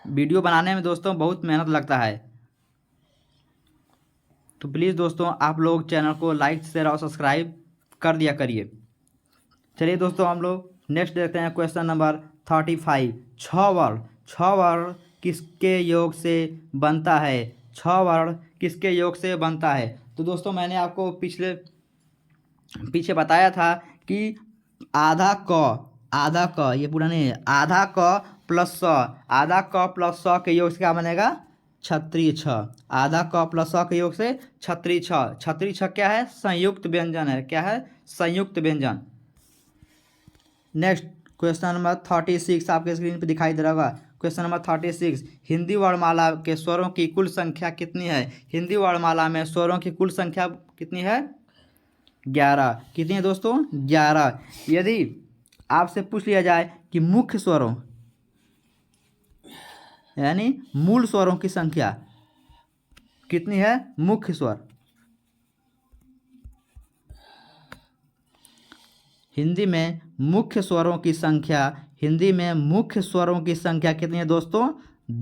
वीडियो बनाने में दोस्तों बहुत मेहनत लगता है, तो प्लीज़ दोस्तों आप लोग चैनल को लाइक शेयर और सब्सक्राइब कर दिया करिए। चलिए दोस्तों हम लोग नेक्स्ट देखते हैं क्वेश्चन नंबर 35, छ वर्ण किसके योग से बनता है। छ वर्ण किसके योग से बनता है। तो दोस्तों मैंने आपको पीछे बताया था कि आधा क ये पूरा नहीं है, आधा क प्लस स के योग से क्या बनेगा, छत्रीय छ। आधा क प्लस स के योग से छत्रीय छ क्या है, संयुक्त व्यंजन है। क्या है, संयुक्त व्यंजन। नेक्स्ट क्वेश्चन नंबर 36 आपके स्क्रीन पे दिखाई दे रहा होगा। क्वेश्चन नंबर 36, हिंदी वर्णमाला के स्वरों की कुल संख्या कितनी है। हिंदी वर्णमाला में स्वरों की कुल संख्या कितनी है, 11। कितनी है दोस्तों, 11। यदि आपसे पूछ लिया जाए कि मुख्य स्वरों यानी मूल स्वरों की संख्या कितनी है, मुख्य स्वर। हिंदी में मुख्य स्वरों की संख्या कितनी है दोस्तों,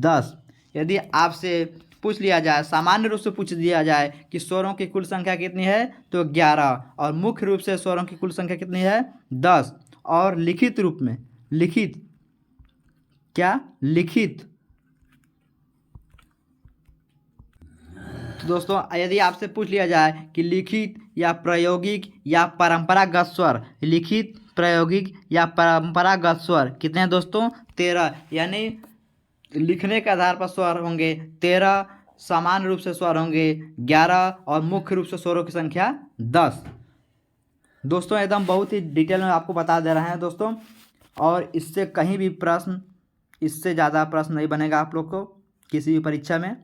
10। यदि आपसे पूछ लिया जाए, सामान्य रूप से पूछ दिया जाए कि स्वरों की कुल संख्या कितनी है तो 11, और मुख्य रूप से स्वरों की कुल संख्या कितनी है, 10। और लिखित रूप में, लिखित तो दोस्तों यदि आपसे पूछ लिया जाए कि लिखित या प्रायोगिक या परंपरागत स्वर, लिखित प्रायोगिक या परंपरागत स्वर कितने हैं दोस्तों, 13। यानी लिखने के आधार पर स्वर होंगे 13, सामान्य रूप से स्वर होंगे 11 और मुख्य रूप से स्वरों की संख्या 10। दोस्तों एकदम बहुत ही डिटेल में आपको बता दे रहे हैं दोस्तों, और इससे कहीं भी प्रश्न, इससे ज़्यादा प्रश्न नहीं बनेगा आप लोग को किसी भी परीक्षा में।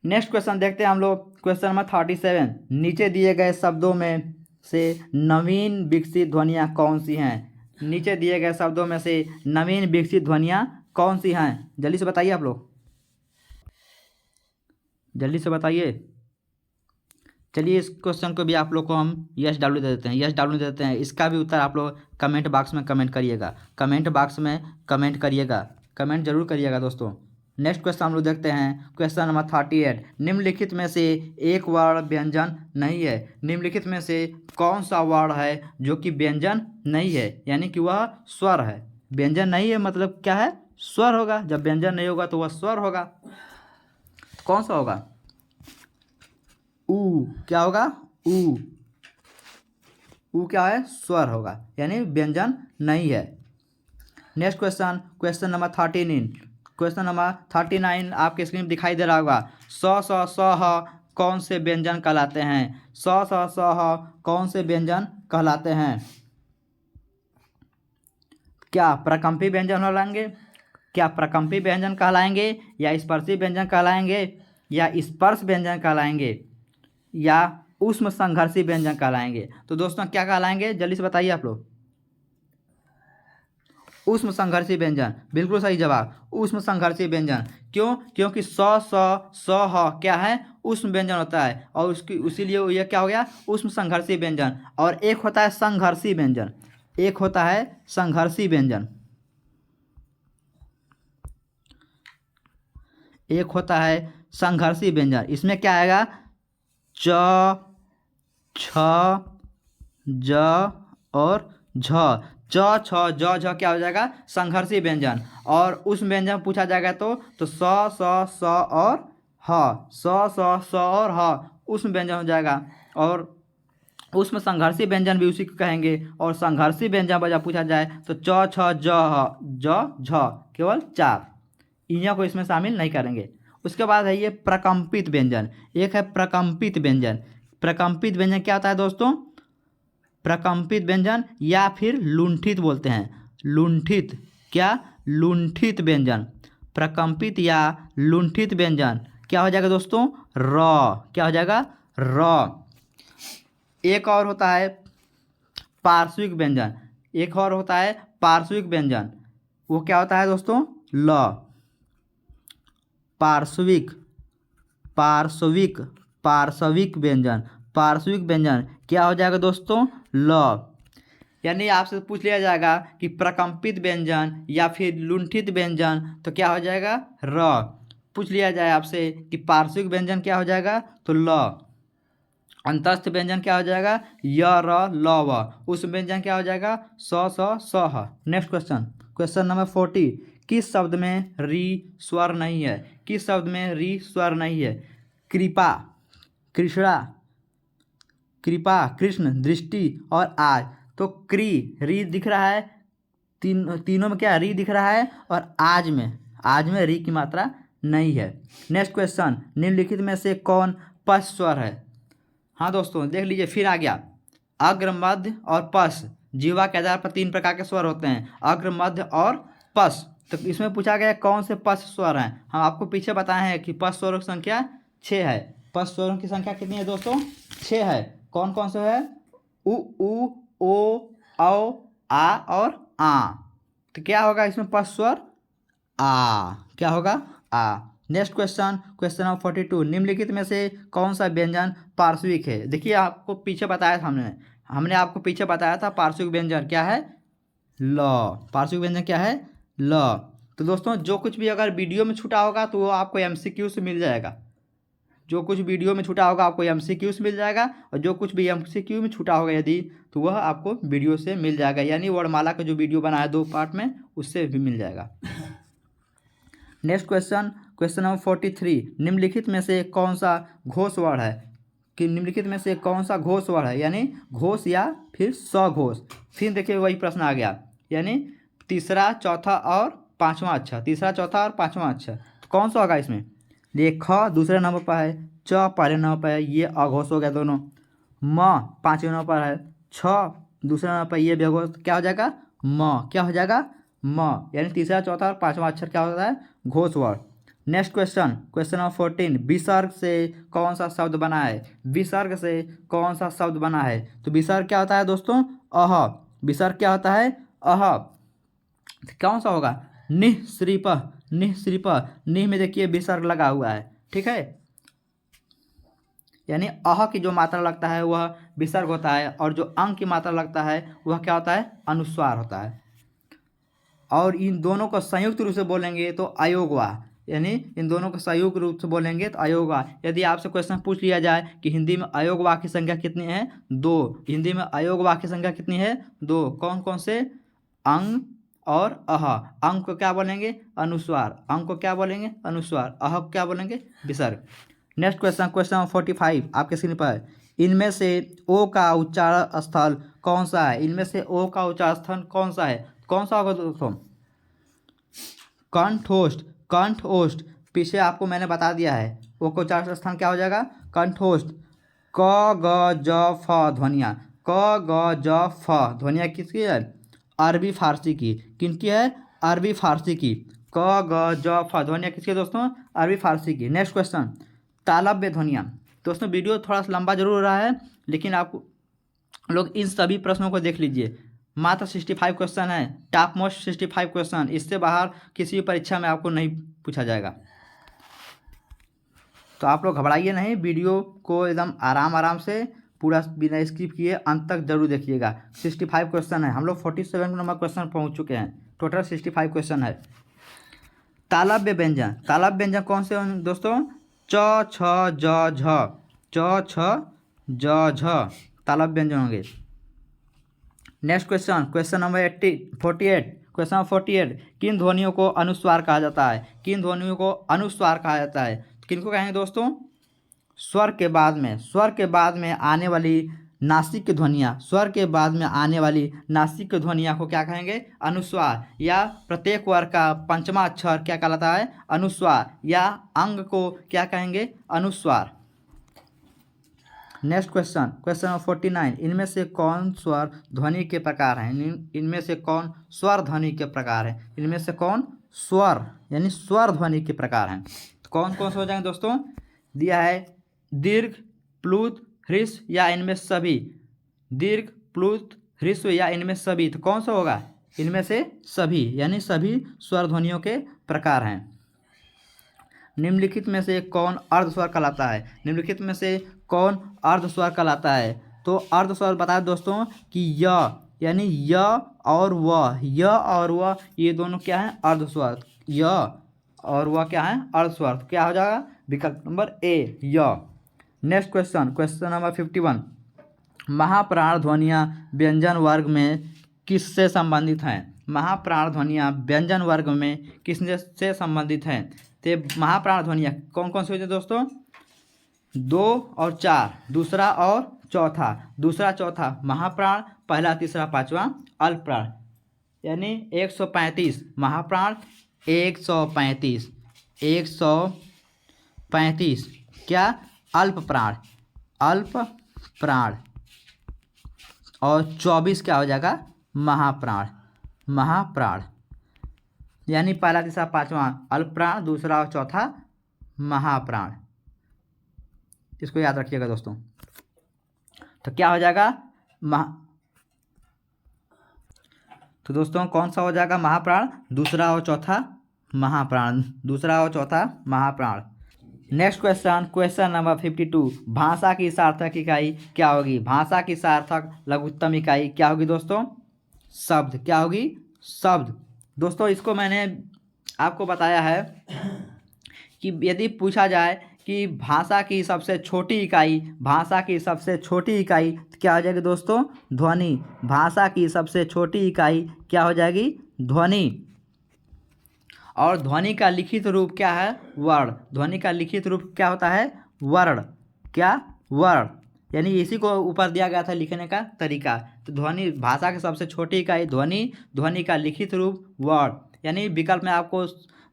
नेक्स्ट क्वेश्चन देखते हैं हम लोग। क्वेश्चन नंबर 37, नीचे दिए गए शब्दों में से नवीन विकसित ध्वनियाँ कौन सी हैं। नीचे दिए गए शब्दों में से नवीन विकसित ध्वनियाँ कौन सी हैं, जल्दी से बताइए आप लोग, जल्दी से बताइए। चलिए इस क्वेश्चन को भी आप लोग को हम यस डब्ल्यू दे देते हैं। इसका भी उत्तर आप लोग कमेंट बॉक्स में कमेंट करिएगा, कमेंट जरूर करिएगा दोस्तों। नेक्स्ट क्वेश्चन हम लोग देखते हैं। क्वेश्चन नंबर 38, निम्नलिखित में से एक वर्ण व्यंजन नहीं है। निम्नलिखित में से कौन सा वर्ण है जो कि व्यंजन नहीं है, यानी कि वह स्वर है। व्यंजन नहीं है मतलब क्या है, स्वर होगा। जब व्यंजन नहीं होगा तो वह स्वर होगा। तो कौन सा होगा, ऊ। क्या होगा, ऊ क्या है, स्वर होगा, यानी व्यंजन नहीं है। नेक्स्ट क्वेश्चन नंबर 39 आपके स्क्रीन पर दिखाई दे रहा होगा। स ह कौन से व्यंजन कहलाते हैं। स ह कौन से व्यंजन कहलाते हैं। क्या प्रकम्पी व्यंजन कहलाएंगे? क्या प्रकम्पी व्यंजन कहलाएंगे, या स्पर्शी व्यंजन कहलाएंगे, या स्पर्श व्यंजन कहलाएंगे, या ऊष्म संघर्षी व्यंजन कहलाएंगे? तो दोस्तों क्या कहलाएंगे, जल्दी से बताइए आप लोग। ऊष्म संघर्षी व्यंजन, बिल्कुल सही जवाब, ऊष्म संघर्षी व्यंजन। क्यों? क्योंकि ह क्या है, ऊष्म व्यंजन होता है, और उसकी उसीलिए यह क्या हो गया, ऊष्म संघर्षी व्यंजन। और एक होता है संघर्षी व्यंजन, एक होता है संघर्षी व्यंजन, एक होता है संघर्षी व्यंजन। इसमें क्या आएगा, च, छ, ज और झ। च, छ, ज, झ क्या हो जाएगा, संघर्षी व्यंजन। और उस व्यंजन पूछा जाएगा तो स और ह, स और ह उस व्यंजन हो जाएगा। और उसमें संघर्षी व्यंजन भी उसी को कहेंगे। और संघर्षी व्यंजन वजह पूछा जाए तो च, छ, ज, ह, ज, झ, केवल 4, इन्हीं को इसमें शामिल नहीं करेंगे। उसके बाद है ये प्रकम्पित व्यंजन। एक है प्रकम्पित व्यंजन। प्रकम्पित व्यंजन क्या होता है दोस्तों, प्रकम्पित व्यंजन या फिर लुंठित बोलते हैं, लुंठित, क्या, लुंठित व्यंजन। प्रकम्पित या लुंठित व्यंजन क्या हो जाएगा दोस्तों, र, क्या हो जाएगा, र। एक और होता है पार्श्विक व्यंजन, एक और होता है पार्श्विक व्यंजन। वो क्या होता है दोस्तों, ल, पार्श्विक, पार्श्विक, पार्श्विक व्यंजन। पार्श्विक व्यंजन क्या हो जाएगा दोस्तों, ल। यानी आपसे पूछ लिया जाएगा कि प्रकम्पित व्यंजन या फिर लुंठित व्यंजन, तो क्या हो जाएगा, र। पूछ लिया जाए आपसे कि पार्श्विक व्यंजन क्या हो जाएगा, तो ल। अंतस्थ व्यंजन क्या हो जाएगा, य, र, ल, व। उस व्यंजन क्या हो जाएगा, स, ह। Next question, question number 40। किस शब्द में री स्वर नहीं है, किस शब्द में री स्वर नहीं है, कृपा, कृष्णा, कृपा, कृष्ण, दृष्टि और आज। तो री दिख रहा है, तीनों में क्या री दिख रहा है, और आज में री की मात्रा नहीं है। नेक्स्ट क्वेश्चन, निम्नलिखित में से कौन पश स्वर है? हाँ दोस्तों देख लीजिए, फिर आ गया अग्र, मध्य और पश। जीवा के आधार पर 3 प्रकार के स्वर होते हैं, अग्र, मध्य और पश। तो इसमें पूछा गया कौन से पश स्वर हैं। हम आपको पीछे बताए हैं कि पश स्वरों की संख्या 6 है। पश स्वरों की संख्या कितनी है दोस्तों, 6 है। कौन कौन से है, उ, ओ, औ, आ और आ। तो क्या होगा इसमें पश स्वर, आ, क्या होगा, आ। Next question, question number 42। निम्नलिखित में से कौन सा व्यंजन पार्श्विक है? देखिए आपको पीछे बताया था हमने आपको पीछे बताया था पार्श्विक व्यंजन क्या है, ल। पार्श्विक व्यंजन क्या है, ल। तो दोस्तों जो कुछ भी अगर वीडियो में छूटा होगा तो वो आपको एमसीक्यू से मिल जाएगा, जो कुछ वीडियो में छूटा होगा आपको एमसीक्यू से मिल जाएगा, और जो कुछ भी एमसीक्यू में छूटा होगा यदि, तो वह आपको वीडियो से मिल जाएगा। यानी वर्णमाला का जो वीडियो बना है 2 पार्ट में, उससे भी मिल जाएगा। Next question, question number 43। निम्नलिखित में से कौन सा घोष वर्ण है, कि निम्नलिखित में से कौन सा घोष वर्ण है, यानी घोष या फिर सघोष। फिर देखिए वही प्रश्न आ गया, यानी तीसरा, चौथा और 5वां अक्षर, तीसरा, चौथा और 5वां अक्षर। तो कौन सा होगा इसमें, ये ख दूसरे नंबर पर है, च पहले नंबर पर है, ये अघोष हो गया दोनों। म 5वें नंबर पर है, छ दूसरे नंबर पर, ये बेघोष। क्या हो जाएगा, म, क्या हो जाएगा, म। यानी तीसरा, चौथा और 5वां अक्षर क्या होता है, घोष वर्ण। Next question, question number 14। विसर्ग से कौन सा शब्द बना है, विसर्ग से कौन सा शब्द बना है? तो विसर्ग क्या होता है दोस्तों, अह। विसर्ग क्या होता है, अह। तो कौन सा होगा, निः श्रीप, निः श्रीप। निः में देखिए विसर्ग लगा हुआ है, ठीक है। यानी अह की जो मात्रा लगता है वह विसर्ग होता है, और जो अंग की मात्रा लगता है वह क्या होता है, अनुस्वार होता है। और इन दोनों को संयुक्त रूप से बोलेंगे तो अयोगवा, यानी इन दोनों को संयुक्त रूप से बोलेंगे तो अयोगवा। यदि आपसे क्वेश्चन पूछ लिया जाए कि हिंदी में अयोगवा की संख्या कितनी है, 2। हिंदी में अयोगवा की संख्या कितनी है, 2। कौन कौन से, अंग और अह। अंग को क्या बोलेंगे, अनुस्वार। अंग को क्या बोलेंगे, अनुस्वार। अह को क्या बोलेंगे, विसर्ग। नेक्स्ट क्वेश्चन, क्वेश्चन नंबर 45 आपके स्क्रीन पर है। इनमें से ओ का उच्चारण स्थल कौन सा है, इनमें से ओ का उच्चारण स्थल कौन सा है? कौन सा होगा दोस्तों, कंठोष्ठ, कंठोष्ठ। पीछे आपको मैंने बता दिया है, ओ का उच्चारण स्थान क्या हो जाएगा, कंठोष्ठ। क, ग, ज, फ ध्वनिया, क, ग, ज, फ ध्वनिया किसकी है, अरबी फारसी की। किनकी है? अरबी फारसी की। क ग ज फ ध्वनियाँ किसकी दोस्तों? अरबी फारसी की। नेक्स्ट क्वेश्चन, तालव्य ध्वनियाँ। दोस्तों वीडियो थोड़ा सा लंबा जरूर हो रहा है, लेकिन आप लोग इन सभी प्रश्नों को देख लीजिए। मात्र 65 क्वेश्चन है, टॉप मोस्ट 65 क्वेश्चन। इससे बाहर किसी भी परीक्षा में आपको नहीं पूछा जाएगा। तो आप लोग घबराइए नहीं, वीडियो को एकदम आराम आराम से पूरा बिना स्किप किए अंत तक जरूर देखिएगा। 65 क्वेश्चन है, हम लोग 47 नंबर क्वेश्चन पहुंच चुके हैं। टोटल 65 क्वेश्चन है। तालव्य व्यंजन। तालव्य व्यंजन कौन से हैं दोस्तों? च छ ज झ, च छ ज झ तालव्य व्यंजन होंगे। Next question, question number 48। Question number 48, किन ध्वनियों को अनुस्वार कहा जाता है? किन ध्वनियों को अनुस्वार कहा जाता है? किनको कहेंगे दोस्तों? स्वर के बाद में, स्वर के बाद में आने वाली नासिक की ध्वनियाँ, स्वर के बाद में आने वाली नासिक की ध्वनियाँ को क्या कहेंगे? अनुस्वार। या प्रत्येक वर्ग का पंचमा अक्षर क्या कहलाता है? अनुस्वार। या अंग को क्या कहेंगे? अनुस्वार। नेक्स्ट क्वेश्चन, क्वेश्चन नंबर 49, इनमें से कौन स्वर ध्वनि के प्रकार हैं? इनमें से कौन स्वर ध्वनि के प्रकार हैं? इनमें से कौन स्वर यानी स्वर ध्वनि के प्रकार हैं? तो कौन कौन से हो जाएंगे दोस्तों? दिया है दीर्घ, प्लुत, ह्रस्व या इनमें सभी। दीर्घ, प्लुत, ह्रस्व या इनमें सभी। तो कौन सा होगा? इनमें से सभी, यानी सभी स्वर ध्वनियों के प्रकार हैं। निम्नलिखित में से कौन अर्धस्वर कहलाता है? निम्नलिखित में से कौन अर्धस्वर कहलाता है? तो अर्धस्वर बताए दोस्तों कि य यानी य और व, य और व ये दोनों क्या हैं? अर्धस्वर। य और व क्या है? अर्धस्वर। तो क्या हो जाएगा? विकल्प नंबर ए, य। नेक्स्ट क्वेश्चन, क्वेश्चन नंबर 51, महाप्राण ध्वनियाँ व्यंजन वर्ग में किससे संबंधित हैं? महाप्राण ध्वनियाँ व्यंजन वर्ग में किससे से संबंधित हैं? तो महाप्राण ध्वनियाँ कौन कौन सी होती है दोस्तों? 2 और 4, दूसरा और चौथा। दूसरा चौथा महाप्राण, पहला तीसरा पांचवा अल्पप्राण। यानी 135 महाप्राण, 135 क्या? अल्पप्राण, अल्पप्राण। और 24 क्या हो जाएगा? महाप्राण, महाप्राण। यानी पहला तीसरा पांचवा अल्पप्राण, दूसरा और चौथा महाप्राण। इसको याद रखिएगा दोस्तों। तो क्या हो जाएगा? तो दोस्तों कौन सा हो जाएगा? महाप्राण, दूसरा और चौथा महाप्राण, दूसरा और चौथा महाप्राण। नेक्स्ट क्वेश्चन, क्वेश्चन नंबर 52, भाषा की सार्थक इकाई क्या होगी? भाषा की सार्थक लघुत्तम इकाई क्या होगी दोस्तों? शब्द। क्या होगी? शब्द। दोस्तों इसको मैंने आपको बताया है कि यदि पूछा जाए कि भाषा की सबसे छोटी इकाई, भाषा की सबसे छोटी इकाई क्या हो जाएगी दोस्तों? ध्वनि। भाषा की सबसे छोटी इकाई क्या हो जाएगी? ध्वनि। और ध्वनि का लिखित रूप क्या है? वर्ण। ध्वनि का लिखित रूप क्या होता है? वर्ण। क्या? वर्ण। यानी इसी को ऊपर दिया गया था लिखने का तरीका। तो ध्वनि, भाषा की सबसे छोटी इकाई ध्वनि, ध्वनि का लिखित रूप वर्ण। यानी विकल्प में आपको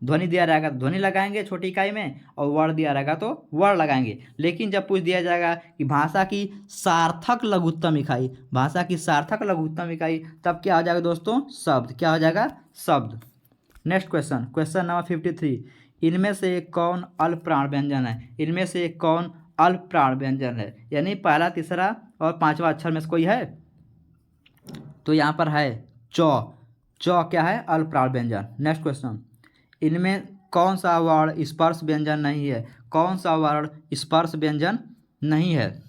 ध्वनि दिया रहेगा तो ध्वनि लगाएंगे छोटी इकाई में, और वर्ण दिया रहेगा तो वर्ण लगाएंगे। लेकिन जब पूछ दिया जाएगा कि भाषा की सार्थक लघुत्तम इकाई, भाषा की सार्थक लघुत्तम इकाई, तब क्या हो जाएगा दोस्तों? शब्द। क्या हो जाएगा? शब्द। नेक्स्ट क्वेश्चन, क्वेश्चन नंबर 53, इनमें से कौन अल्पप्राण व्यंजन है? इनमें से कौन अल्पप्राण व्यंजन है? यानी पहला तीसरा और पांचवा अक्षर में से कोई है? तो यहाँ पर है चौ। चौ क्या है? अल्पप्राण व्यंजन। नेक्स्ट क्वेश्चन, इनमें कौन सा वर्ण स्पर्श व्यंजन नहीं है? कौन सा वर्ण स्पर्श व्यंजन नहीं है?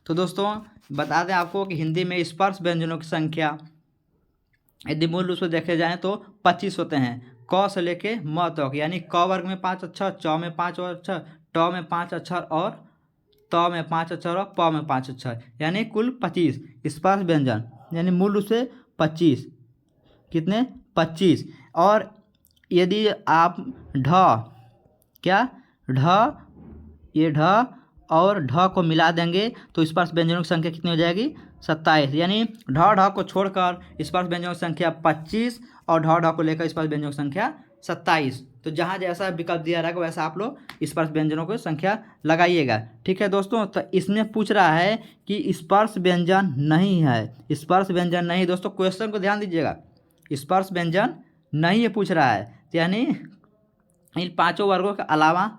तो दोस्तों बता दें आपको कि हिंदी में स्पर्श व्यंजनों की संख्या यदि मूल रूप से देखे जाएँ तो 25 होते हैं, क से लेके म तक। यानी क वर्ग में 5 अक्षर, च में 5 अक्षर, ट में 5 अक्षर और त में 5 अक्षर और प में 5 अक्षर, यानी कुल 25 स्पर्श व्यंजन। यानी मूल रूप से 25। कितने? 25। और यदि आप ढ, क्या? ढ, ये ढ और ढ को मिला देंगे तो स्पर्श व्यंजनों की संख्या कितनी हो जाएगी? 27। यानी ढ को छोड़कर स्पर्श व्यंजनों की संख्या 25 और ढ को लेकर स्पर्श व्यंजनों की संख्या 27। तो जहाँ जैसा विकल्प दिया रहेगा वैसा आप लोग स्पर्श व्यंजनों की संख्या लगाइएगा। ठीक है दोस्तों। तो इसमें पूछ रहा है कि स्पर्श व्यंजन नहीं है, स्पर्श व्यंजन नहीं। दोस्तों क्वेश्चन को ध्यान दीजिएगा, स्पर्श व्यंजन नहीं ये पूछ रहा है, तो यानी इन पांचों वर्गों के अलावा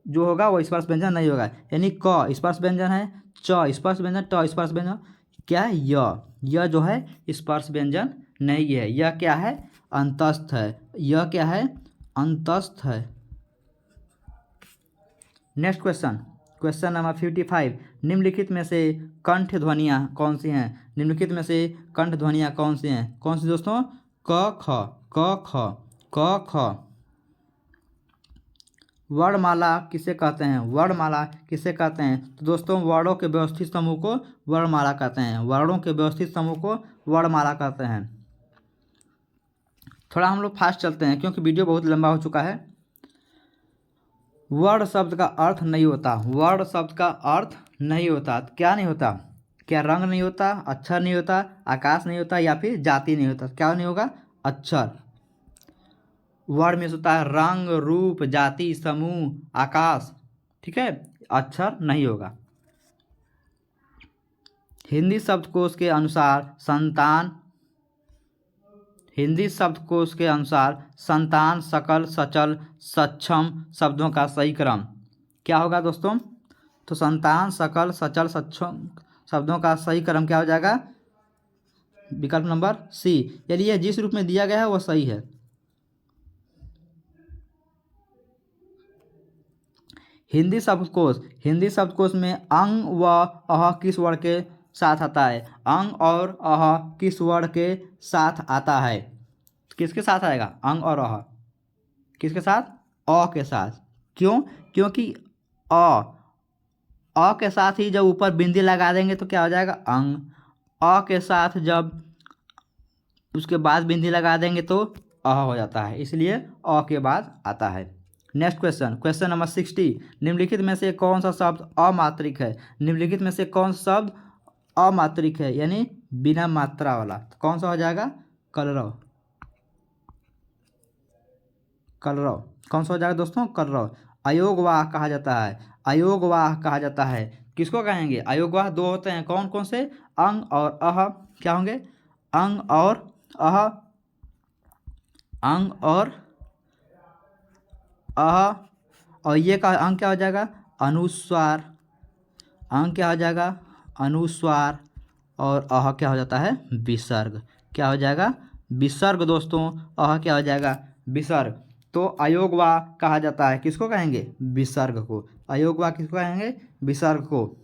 जो होगा वो स्पर्श व्यंजन नहीं होगा। यानी क स्पर्श व्यंजन है, च स्पर्श व्यंजन, ट स्पर्श व्यंजन, क्या है य जो है स्पर्श व्यंजन नहीं है। यह क्या है? अंतस्थ है। यह क्या है? अंतस्थ है। Next question, question number 55। निम्नलिखित में से कंठ ध्वनियाँ कौन सी हैं? निम्नलिखित में से कंठ ध्वनियाँ कौन सी हैं? कौन सी दोस्तों? क ख, क ख, क ख। वर्णमाला किसे कहते हैं? वर्णमाला किसे कहते हैं? तो दोस्तों वर्णों के व्यवस्थित समूह को वर्णमाला कहते हैं। वर्णों के व्यवस्थित समूह को वर्णमाला कहते हैं। थोड़ा हम लोग फास्ट चलते हैं क्योंकि वीडियो बहुत लंबा हो चुका है। वर्ण शब्द का अर्थ नहीं होता। वर्ण शब्द का अर्थ नहीं होता। क्या नहीं होता? क्या रंग नहीं होता, अक्षर नहीं होता, आकाश नहीं होता, या फिर जाति नहीं होता? क्या नहीं होगा? अक्षर। वर्ण में होता है रंग, रूप, जाति, समूह, आकाश, ठीक है। अक्षर नहीं होगा। हिंदी शब्दकोश के अनुसार संतान, हिंदी शब्दकोश के अनुसार संतान, सकल, सचल, सक्षम शब्दों का सही क्रम क्या होगा दोस्तों? तो संतान, सकल, सचल, सक्षम शब्दों का सही क्रम क्या हो जाएगा? विकल्प नंबर सी। यानी यह जिस रूप में दिया गया है वह सही है। हिंदी शब्दकोश में अंग व अह किस वर्ण के साथ आता है? अंग और अह किस वर्ण के साथ आता है? किसके साथ आएगा? अंग और अह किसके साथ? अ के साथ। क्यों? क्योंकि अ के साथ ही जब ऊपर बिंदी लगा देंगे तो क्या हो जाएगा? अंग। अ के साथ जब उसके बाद बिंदी लगा देंगे तो अह हो जाता है, इसलिए अ के बाद आता है। Next question, question number 60। निम्नलिखित में से कौन सा शब्द अमात्रिक है? निम्नलिखित में से कौन सा शब्द अमात्रिक है, यानी बिना मात्रा वाला? तो कौन सा हो जाएगा? कलरव। कलरव कौन सा हो जाएगा दोस्तों? कलरव। अयोगवाह कहा जाता है। अयोगवाह कहा जाता है। किसको कहेंगे? अयोगवाह दो होते हैं, कौन कौन से? अंग और अह। क्या होंगे? अंग और अह। अंग और अह। और ये का अंग क्या हो जाएगा? अनुस्वार। अंग क्या हो जाएगा? अनुस्वार। और अह क्या हो जाता है? विसर्ग। क्या हो जाएगा? विसर्ग दोस्तों। अह क्या हो जाएगा? विसर्ग। तो अयोगवाह कहा जाता है। किसको कहेंगे? विसर्ग को। अयोगवाह किसको कहेंगे? विसर्ग को।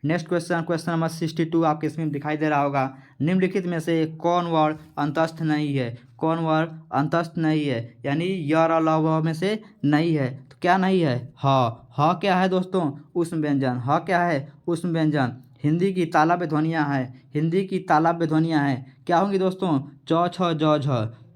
नेक्स्ट क्वेश्चन, क्वेश्चन नंबर 62 आपके इसमें दिखाई दे रहा होगा। निम्नलिखित में से कौन वर्ण अंतस्थ नहीं है? कौन वर्ण अंतस्थ नहीं है, यानी य र ल व में से नहीं है? तो क्या नहीं है? ह क्या है दोस्तों? ऊष्म व्यंजन। ह क्या है? ऊष्म व्यंजन। हिंदी की तालव्य ध्वनियाँ हैं। हिंदी की तालव्य ध्वनियाँ हैं। क्या होंगी दोस्तों? च छ ज झ,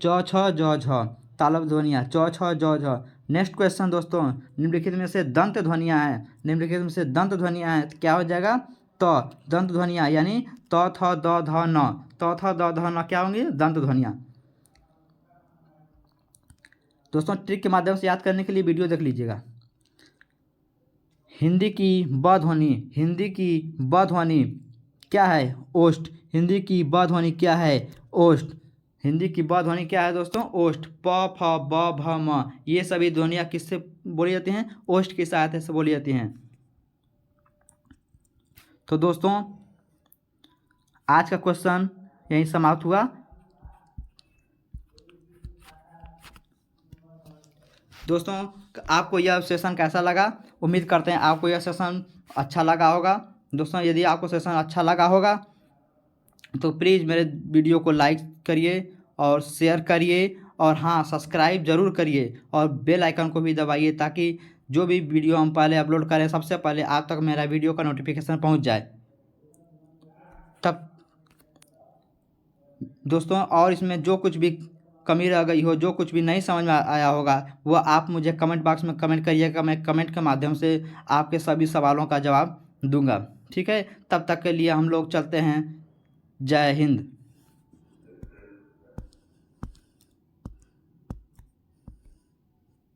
च छ ज झ, तालव्य ध्वनियाँ च छ ज झ। नेक्स्ट क्वेश्चन दोस्तों, निम्नलिखित में से दंत ध्वनियाँ हैं। निम्नलिखित में से दंत ध्वनियाँ हैं, तो क्या हो जाएगा? त दंत ध्वनियाँ, यानी त थ द ध न, त थ द ध न क्या होंगी? दंत ध्वनियाँ। दोस्तों ट्रिक के माध्यम से याद करने के लिए वीडियो देख लीजिएगा। हिंदी की ब ध्वनि, हिंदी की ब ध्वनि क्या है? ओष्ठ। हिंदी की ब ध्वनि क्या है? ओष्ठ। हिंदी की ब ध्वनि क्या है दोस्तों? ओष्ठ। प फ ब भ म, ये सभी ध्वनियाँ किससे बोली जाती हैं? ओष्ठ की सहायता से बोली जाती हैं। तो दोस्तों आज का क्वेश्चन यहीं समाप्त हुआ। दोस्तों आपको यह सेशन कैसा लगा? उम्मीद करते हैं आपको यह सेशन अच्छा लगा होगा। दोस्तों यदि आपको सेशन अच्छा लगा होगा तो प्लीज़ मेरे वीडियो को लाइक करिए और शेयर करिए, और हाँ सब्सक्राइब ज़रूर करिए और बेल आइकन को भी दबाइए, ताकि जो भी वीडियो हम पहले अपलोड करें सबसे पहले आप तक मेरा वीडियो का नोटिफिकेशन पहुंच जाए। तब दोस्तों और इसमें जो कुछ भी कमी रह गई हो, जो कुछ भी नहीं समझ में आया होगा, वो आप मुझे कमेंट बॉक्स में कमेंट करिएगा। मैं कमेंट के माध्यम से आपके सभी सवालों का जवाब दूंगा। ठीक है, तब तक के लिए हम लोग चलते हैं। जय हिंद।